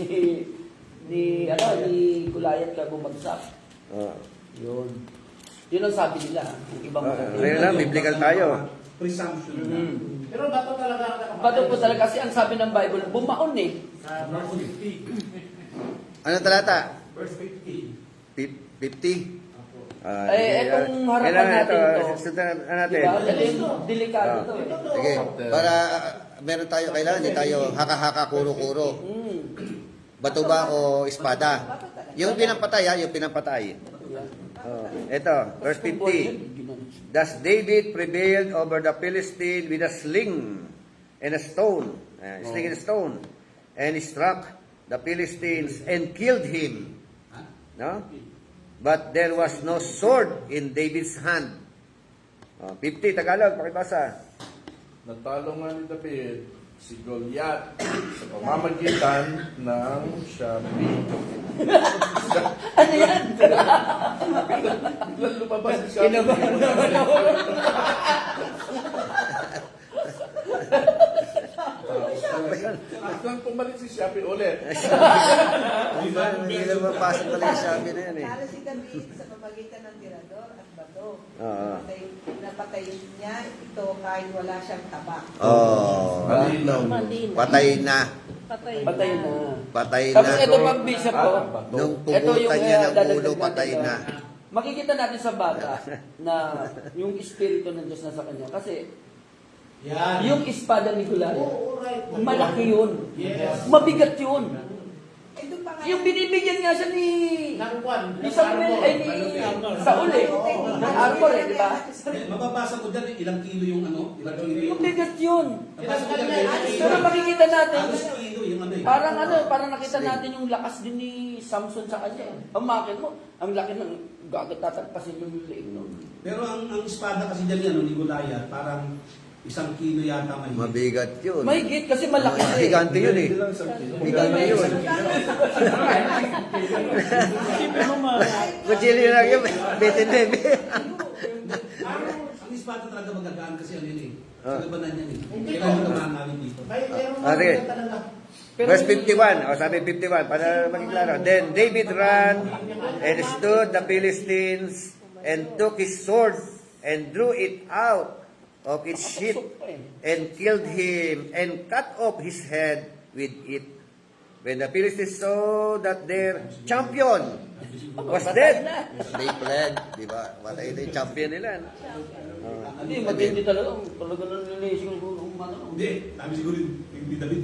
ni Goliath ka bumagsak. Oh. Yun. Yun ang sabi nila, yung ibang mga Ngayon lang, biblical tayo. Presumption na. Mm. Pero bato talaga ang nakapatay. Bato po talaga kasi ang sabi ng Bible, bumaon eh. Sa verse 50. Ano talata? Verse 50. 50? Etong harapan natin to. Sundan natin. Diba? Ito yung delikado to eh. Sige, para meron tayo kailangan, hindi tayo haka-haka, kuro-kuro. Mm. Bato ba o espada? Yung pinampatay, yung pinampatay. Ito, verse 50. Thus David prevailed over the Philistine with a sling and a stone. Sling and a stone. And he struck the Philistines and killed him. No? But there was no sword in David's hand. 50, Tagalog, pakibasa. Natalo nga ni David si Goliath sa pamamagitan ng Shopee. Ano yan? Biglang lumabas si Shopee. Biglang pumalit si Shopee ulit. Hindi na mapasok pala yung sabi na yan eh. Natalo si David sa pamagitan ng tirador at bato. Oo. Napatay niya ito kahit wala siyang tabak. Oh, Malinaw. Malinaw. patay na. Patay Patay na. Patay Tapos na. ito pang bishop po. Nung Ito yung pugutan niya ng dadagdag ulo, natin patay doon. na. Makikita natin sa bata na yung espiritu ng Diyos nasa kanya. Kasi Yan. yung espada ni Goliath, Oo, right. malaki yun. Yes. Mabigat yun. Eh, doon pa nga Yung binibigyan nga siya ni Nang kwan. ni Samuel, ay ni Saul eh. Ng armor eh, di ba? Mababasa ko dyan, ilang kilo yung ilang kilo yung... Mabigat yun. Mababasa ko dyan, Pero makikita natin, halos kilo yung parang nakita natin yung lakas din ni Samson sa kanya. Ang makit mo, ang laki ng gagat tatagpasin yung leeg no. Pero ang espada kasi dyan ni Goliath, parang 1 kilo yata may. Mabigat yun. Mahigit kasi malaki siya eh. Higante yun eh. Hindi lang isang kilo. Higante yun. Kutsilyo lang yun. Betin na yun. Ang espada talaga magagaan kasi ano yun eh. Sa labanan yan eh. Kailangan ito mahangalin dito. Sige. Verse 51. O sabi 51. Para maging klaro. Then David ran and stood the Philistines and took his sword and drew it out of its sheath and killed him and cut off his head with it. When the Philistines saw that their champion was dead, they fled. Diba? Matay na yung champion nila. No? Hindi, matindi talaga. Talaga nang nilising kung ano. Hindi, sabi siguro hindi David.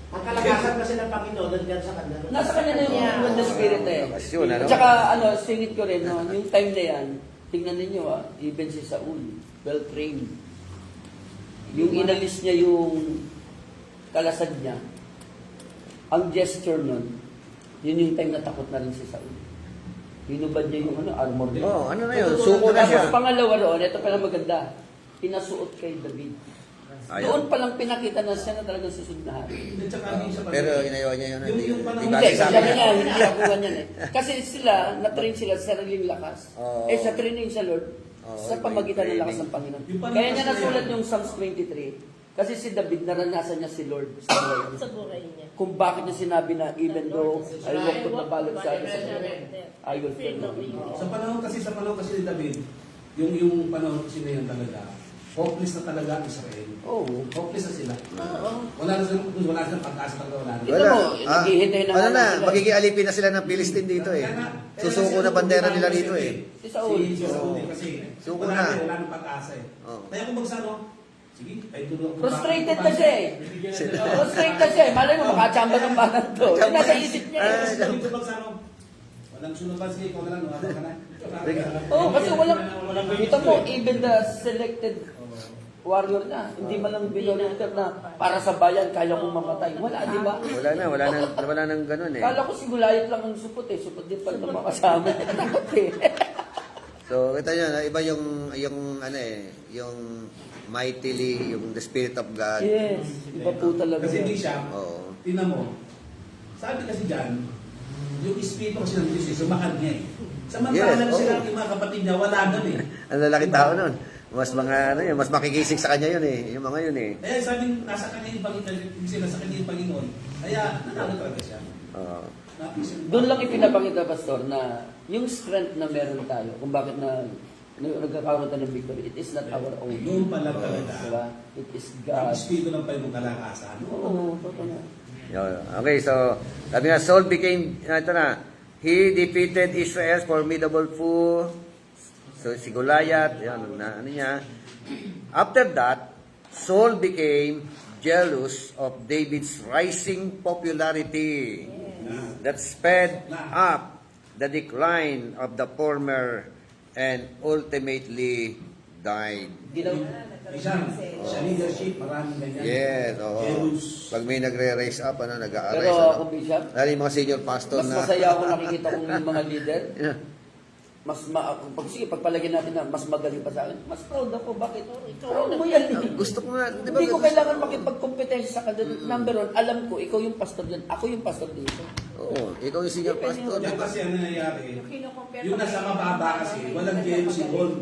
Ang kalagasan kasi kasi ng Panginoon, nandiyan sa kanya. Nasa kanya na yung Holy Spirit eh. Bakasyon, ano? At saka, singit ko rin, no, yung time na yan, tingnan ninyo even si Saul, well-trained. Yung inalis niya yung kalasad niya, ang gesture nun, yun yung time na takot na rin si Saul. Hinubad niya yung armor niya. Oh, ano na yun? Suko na siya. Tapos pangalawa roon, ito pala maganda, pinasuot kay David. Ayaw. Doon palang pinakita na siya na talagang susundahan. At saka hindi siya Pero inayaw niya yun. Yung panahon- Hindi, kasi sabi niya, hindi ako ganyan eh. Kasi sila, na-train sila sa sariling lakas. Oo. Sa training sa Lord, Oo, sa pamagitan ng training. lakas ng Panginoon. Yung panahon Kaya niya kasi nasulat yan. yung Psalms 23. Kasi si David, naranasan niya si Lord sa buhay niya. Sa buhay niya. Kung bakit niya sinabi na, even though I walk through the valley of shadows of death, I will fear no evil. Sa panahon kasi ni David, yung panahon kasi na yun talaga, hopeless na talaga ang Israel. Oo. Hopeless na sila. Oo. Wala na silang pag-asa talaga, wala na. Ito mo, naghihintay na Ano nga na, sila. magiging alipin na sila ng Philistine dito eh. Susuko na bandera nila rito eh. Si Saul. Si Saul kasi Suko wala na. wala nang pag-asa eh. Oo. Kaya kung magsano, sige, ay tulong. Frustrated na siya eh. Frustrated na siya eh. Malay mo, makachamba ng banan to. Yung nasa isip niya eh. Kasi sabi ko magsano, walang sunuban, sige, ikaw na lang, wala ka na. Oo, kasi walang kita mo, even the selected warrior na, hindi man lang binolunteer na para sa bayan, kaya kong mamatay. Wala, di ba? Wala nang ganun eh. Kala ko si Gulayat lang ang supot eh. Supot din pala itong makasama. Takot eh. So, kita nyo, iba yung yung mightily, yung the Spirit of God. Yes, iba po talaga. Kasi hindi siya, Oo. tingnan mo, sabi kasi dyan, yung espiritu kasi ng Diyos eh, sumakad niya eh. Samantalang Yes, sila, oo. yung mga kapatid niya, wala doon eh. Ang lalaki tao nun. Mas mas makikinig sa kanya yun eh. Yung mga yun eh. Kaya sabi, nasa kanya yung Panginoon, sila sa kanya yung Panginoon, kaya nanalo talaga siya. Oo. Doon lang ipinapakita, Pastor, na yung strength na meron tayo, kung bakit nagkakaroon tayo ng victory, it is not our own. Noon pa lang talaga, Diba? It is ang God. espiritu ng Panginoon kalakasan. Oo, totoo. Okay, so, sabi nga, Saul became, ito na, he defeated Israel's formidable foe. So, si Goliath, yan, ano niya. After that, Saul became jealous of David's rising popularity that sped up the decline of the former and ultimately died. Siya leadership, maraming ganyan. Yes, oo. Jealous. Pag may nagre-raise up, nag-a-arise. Pero ako, Bishop, Lalo yung mga senior pastor mas na... masaya ako nakikita kong yung mga leader. Pagpalagyan natin na mas magaling pa sa akin, mas proud ako. Bakit? Proud mo yan. Gusto ko nga, di ba? Hindi ko kailangan makipagkompetensya sa kanila. Number one, alam ko, ikaw yung pastor dyan. Ako yung pastor dito. Oo, ikaw yung senior pastor. Diyan kasi ang nangyayari, Kinukompare yung nasa mababa kasi, walang jealousy doon.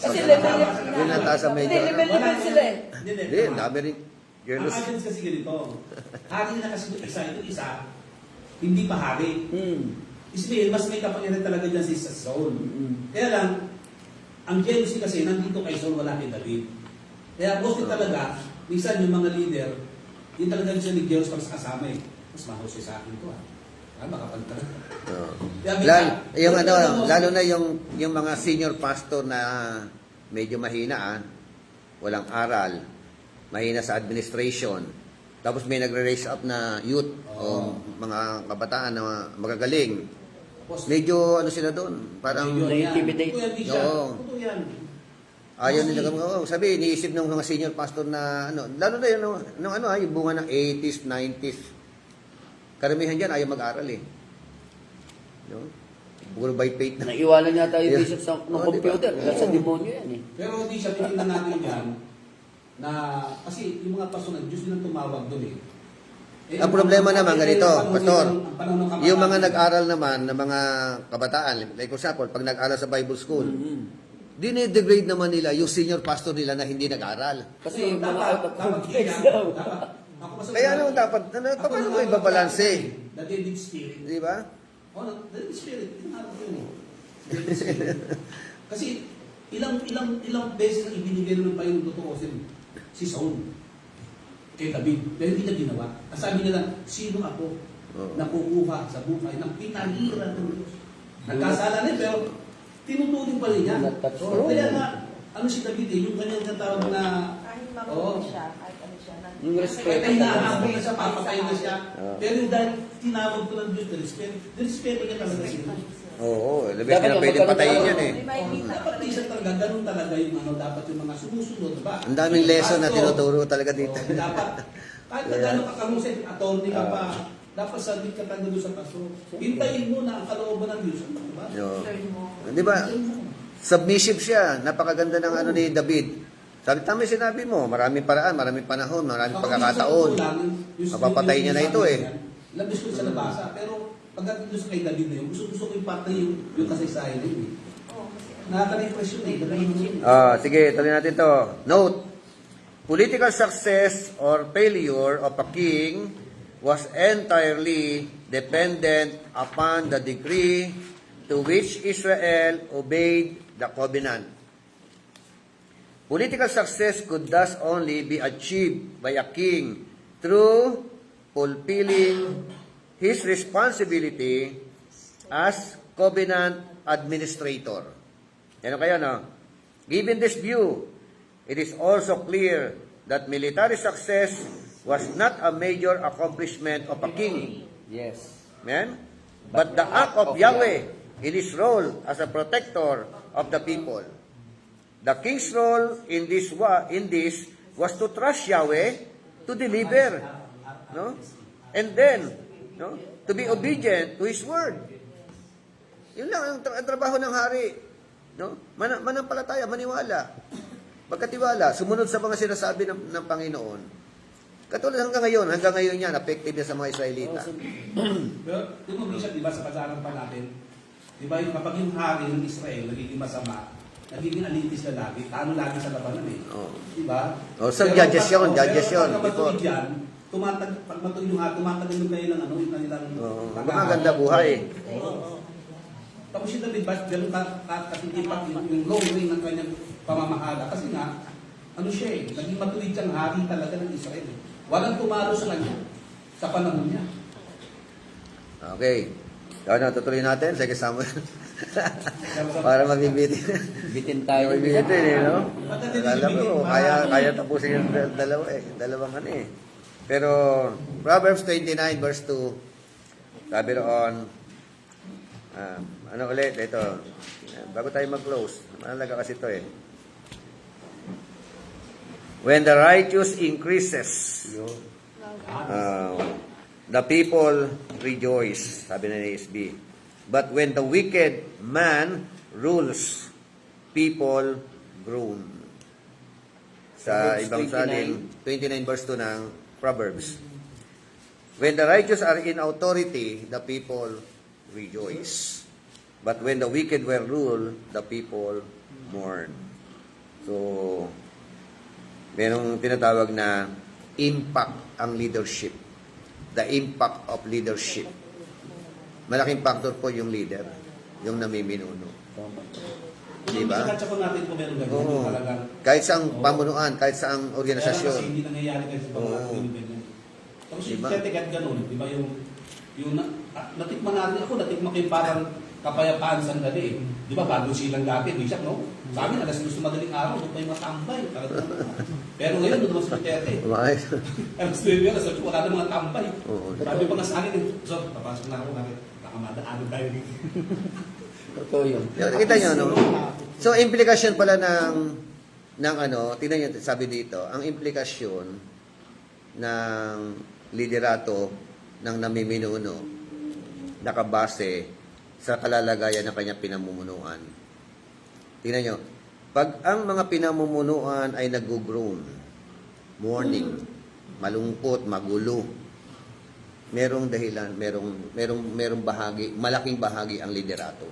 Kasi level Yun ang taas sa Hindi, medyo. level sila eh. Hindi, dami rin. Ang Jealous. agents kasi ganito, hari na kasi itong isa, hindi pa hari. Ismael, mas may kapangyarihan talaga dyan si Saul. Kaya lang, ang jealousy kasi nandito kay Saul, wala kay David. Kaya mostly talaga, minsan yung mga leader, yung talaga siya ni-jealous pag sa kasama eh. Mas mahusay sa akin to ah. Makapanta. Lalo na yung mga senior pastor na medyo mahina, walang aral, mahina sa administration, tapos may nagre-raise up na youth o mga kabataan na magagaling. Medyo ano sila doon, parang Na-intimidate. Oo. Ayaw nila sabi, iniisip ng mga senior pastor na lalo na yung bunga ng 80s, 90s. Karamihan diyan ayaw mag-aral eh. No? Puro by faith na. Naiwanan niya tayo Yeah. bishop ng computer. Dahil sa demonyo yan eh. Pero hindi siya titignan natin yan na kasi yung mga pastor ng Diyos din ang tumawag doon eh. Ang problema naman ganito, pastor. Ang panahon ng kabataan. Yung mga nag-aral naman ng mga kabataan, like for example, pag nag-aral sa Bible school, dinidegrade naman nila yung senior pastor nila na hindi nag-aral. Kasi mga out of context dapat, daw. Kaya paano mo ibabalanse? The David Spirit. Di ba? Oh, the David Spirit. Tinawag yun eh. David Spirit. Kasi ilang beses ang ibinigay ng Panginoon totoo si Saul kay David. Pero hindi na ginawa. Ang sabi nila, sino ako na kukuha sa buhay ng pinahira ng Diyos? Nagkasala rin, pero tinutuloy pa rin niya. Not touch. Kaya nga, ano si David eh, yung kanyang katawag na, Kahit Oo. mamulit siya, kahit ano siya. Yung Kaya respeto hinahanap talaga. na siya, papatayin na siya. Oo. Pero yung dahil tinawag ko ng Diyos, respeto niya talaga siya. Oo, labis Dapat na yung pwedeng magkaroon patayin ng- yan eh. May makikita Dapat isa talaga, ganun talaga yung ano, dapat yung mga sumusunod, ba? Ang daming lesson na Pastor, tinuturo talaga dito. dapat, kahit na gano'n ka kahusay, attorney ka pa, dapat sabit ka talaga doon sa kaso. Hintayin mo na ang kalooban ng Diyos. Diba? Yo. learn mo. Di ba? Submissive siya. Napakaganda ng ano ni David. Sabi, tama yung sinabi mo. Maraming paraan, maraming panahon, maraming pagkakataon. Mapapatay niya na ito eh. Labis ko sa nabasa, pero pagdating doon sa kay David na yun, gusto ko ipatay yung kasaysayan na yun. Oo, kasi Nakaka-refresh yun eh. Sige, tuloy natin to. Note, political success or failure of a king was entirely dependent upon the degree to which Israel obeyed the covenant. Political success could thus only be achieved by a king through fulfilling his responsibility as covenant administrator. Ano kaya, no? Given this view, it is also clear that military success was not a major accomplishment of a king. Yes. Amen? But the act of Yahweh in his role as a protector of the people. The king's role in this was to trust Yahweh to deliver, no? And then, no, to be obedient to his word. Yun lang ang trabaho ng hari, no? Manampalataya, maniwala. Pagkatiwala, sumunod sa mga sinasabi ng Panginoon. Katulad hanggang ngayon yan, effective yan sa mga Israelita. Pero, yung mag-isip, di ba, sa pag-aaral pa natin, di ba, yung kapag yung hari ng Israel nagiging masama, nagiging alitis na lagi, tano lagi sa labanan eh. Oo. Di ba? Oh, so judges yun. Pero pag Before. matuloy yan, pag matuloy yung hari, tumatagal yung kayo ng ano, yung kanilang Oo. Gumaganda buhay. Oo. Tapos yung David, ganun katitipak yung long reign ng kanyang pamamahala. Kasi nga, ano siya eh, naging matuloy siyang hari talaga ng Israel eh. Walang tumalo sa kanya sa panahon niya. Okay. Ano, tutuloy natin. Sige, Samuel. Para mabibitin. Bitin tayo. Mabibitin eh, no? Alam mo, kaya tapusin yung dalawa eh. Dalawang ano eh. Pero, Proverbs 29 verse 2, sabi roon, ano ulit, ito, bago tayo mag-close, mahalaga kasi ito eh. When the righteous increases, the people rejoice, sabi ng ASB. But when the wicked man rules, people groan. Sa Proverbs ibang saling, 29 verse 2 ng Proverbs. When the righteous are in authority, the people rejoice. But when the wicked were ruled, the people mourn. So, merong tinatawag na impact ang leadership. The impact of leadership. Malaking factor po yung leader, yung namiminuno. Di ba? Yung isa natin kung meron ganyan, Oo. talagang Kahit sa pamunuan, kahit sa ang Kaya kasi organisasyon. hindi nangyayari kasi sa mga Oo. ganyan. Tapos yung Diba? tetigat ganun, di ba yung natikman natin ako, natikman ko yung parang kapayapaan sandali eh. Di ba bago silang dati, Bishop, no? Sa amin, alas gusto madaling araw, doon pa yung matambay. Pero ngayon, doon naman sa Duterte. Umayos. Alas 9 alas 8, wala na mga tambay. Oo. Sabi pa nga sa akin, so, papasok na ako namin. Nakamadaan tayo dito. Totoo yun. Kita nyo, no? So, implikasyon pala ng ano, tingnan nyo, sabi dito, ang implikasyon ng liderato ng namiminuno nakabase sa kalalagayan ng kanyang pinamumunuan. Tingnan nyo, pag ang mga pinamumunuan ay nag-groan, mourning, malungkot, magulo, merong dahilan, merong bahagi, malaking bahagi ang liderato.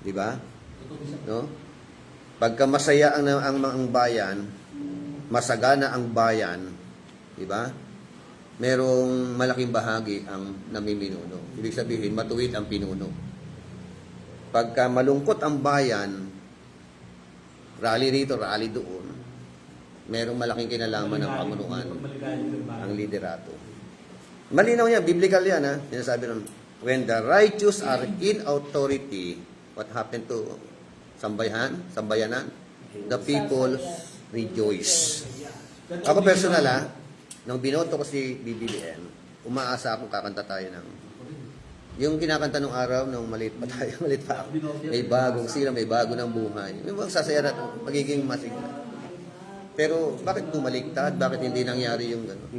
Di ba? No? Pagka masaya ang bayan, masagana ang bayan, di ba? Merong malaking bahagi ang namiminuno. Ibig sabihin, matuwid ang pinuno. Pagka malungkot ang bayan, rally rito, rally doon, merong malaking kinalaman ng pamunuan, ang liderato. Malinaw yan, biblical yan, ha? Sinasabi nun, when the righteous are in authority, what happened to sambayanan? The people rejoice. Ako personal nung binoto ko si BBBM, umaasa akong kakanta tayo ng yung kinakanta nung araw, nung maliit pa tayo, maliit pa ako. May bagong sila, may bago ng buhay. Yung mga sasaya na magiging masigla. Pero bakit bumaliktad? Bakit hindi nangyari yung gano'n?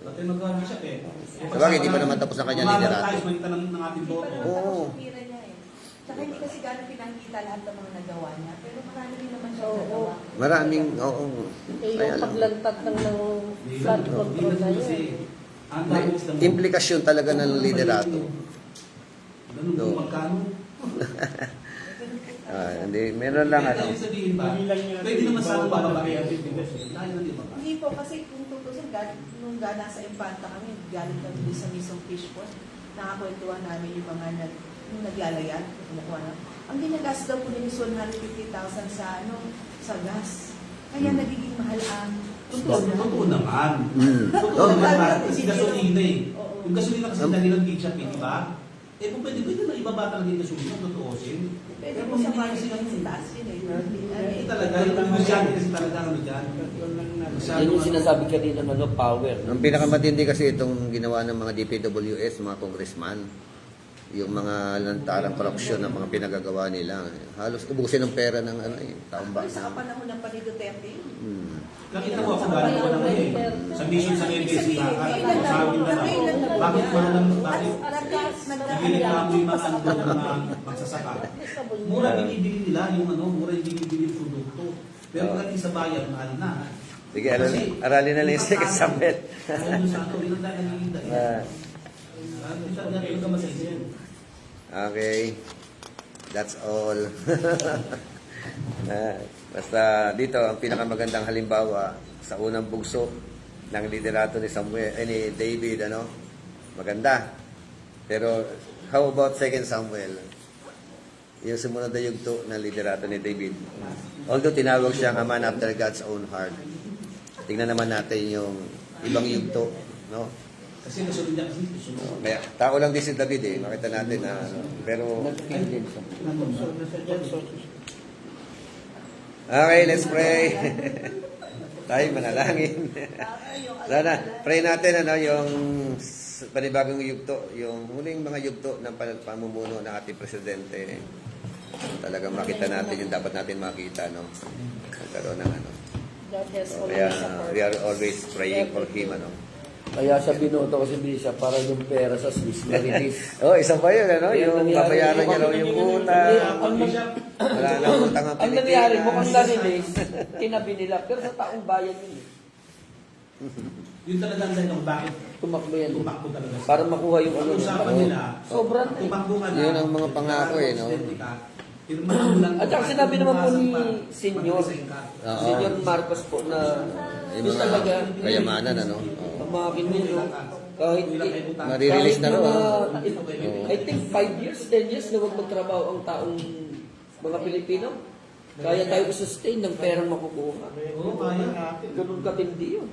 Pati magkakaroon siya eh. Sabagay, hindi pa naman tapos ang kanya liderato. Umaman tayo, sumanita ng ating Hindi pa boto. naman Oo. tapos ang pira niya eh. Tsaka hindi kasi gano'n pinakita lahat ng mga nagawa niya. Pero marami rin naman siya nagawa. Maraming, oo. Eh, Kaya yung lang. paglantad ng flood control na Kasi yun. ang May dami isang implikasyon talaga ng liderato. ganun No. kung magkano. Hindi, meron lang Kaya yung sabihin ba, Hindi lang yan. pwede naman sana Bawal bababa na kaya yan. Dahil na di ba? Hindi po, kasi kung tutusin, nung nasa Impanta kami, galing kami doon sa mismong fish pond, nakakwentuhan namin yung mga yung naglalayan, kumukuha na. Ang ginagas daw po nila is 150,000 sa gas. Kaya nagiging mahal ang Totoo naman. Totoo Oo. naman. Kasi gasolina eh. Oo. Yung gasolina kasi dahilan ng shop, di ba? Eh kung pwede na ibaba talaga yung gasolina, totoosin. Pwede Pero po sa hindi market kasi lang yung taas yun eh. Hindi talaga. Yung masyado kasi talaga ano dyan. Masyado Yan yung sinasabi kanina ng power. Ang pinakamatindi kasi itong ginawa ng mga DPWS, mga congressman, yung mga lantarang korupsyon ng mga pinagagawa nila. Halos ubusin ng pera ng taong Pero sa bayan. panahon ng Pani Duterte yun. Nakita mo ako galing ko naman eh. Sa mission sa NBC lahat. Sabi na lang. Bakit mahal ang bakit? Ginireklamo yung mga ano ng mga magsasaka. Mura binibili nila yung mura yung binibili yung produkto. Pero pagdating sa bayan, mahal na. Sige, aralin na lang yung second Samuel. Kung sa ano, yun ang naging dahilan. Hindi ka masisip. Okay. That's all. Basta dito, ang pinakamagandang halimbawa sa unang bugso ng liderato ni Samuel, ni David, maganda. Pero how about second Samuel? Yung sumunod na yugto ng liderato ni David. Although tinawag siyang a man after God's own heart. Tingnan naman natin yung ibang yugto, no? Kasi nasunod niya kasi sunod. Kaya, tao lang din si David makita natin na pero okay, let's pray. Tayo manalangin. Sana pray natin yung panibagong yugto, yung huling mga yugto ng pamumuno ng ating presidente. Talagang makita natin yung dapat natin makita, no? Magkaroon ng God has So, always kaya support. we are always praying for him, Kaya sa binoto ko si Bishop para yung pera sa Swiss ma-release. Oh, isa pa yun, yung babayaran niya raw yung utang. Ang Wala na utang ang Ang nangyari, mukhang na-release, tinabi nila. Pero sa taong bayan yun. Yun talaga ang dahilan kung bakit Tumakbo yan. tumakbo talaga siya. Para makuha yung Ang usapan nila, Sobrang tumakbo ka na. Yun ang mga pangako, no? Pirmahan mo lang. At saka sinabi naman po ni Senyor, Mag-resign ka. Oo. Senyor Marcos po na Yung yung mga talaga, kayamanan, Oo. ang mga kinino, kahit Marirelease na raw, I think 5 years, 10 years na huwag magtrabaho ang taong mga Pilipino. Kaya tayo sustain ng perang makukuha. Oo, kaya. Ganun katindi yun.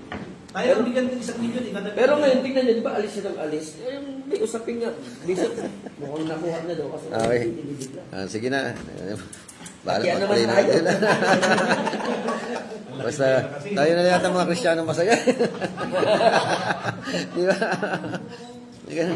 Tayo ang bigyan ng 1 milyon. Pero ngayon, tingnan nyo, di ba alis na ng alis? Yung may usapin nga, Bishop, mukhang nakuha na daw. Kasi Okay. bigla. Sige na. Bahala Kaya naman mag-pray tayo. natin. Basta tayo na yata mga Kristiyano masaya. Di ba? Sige na.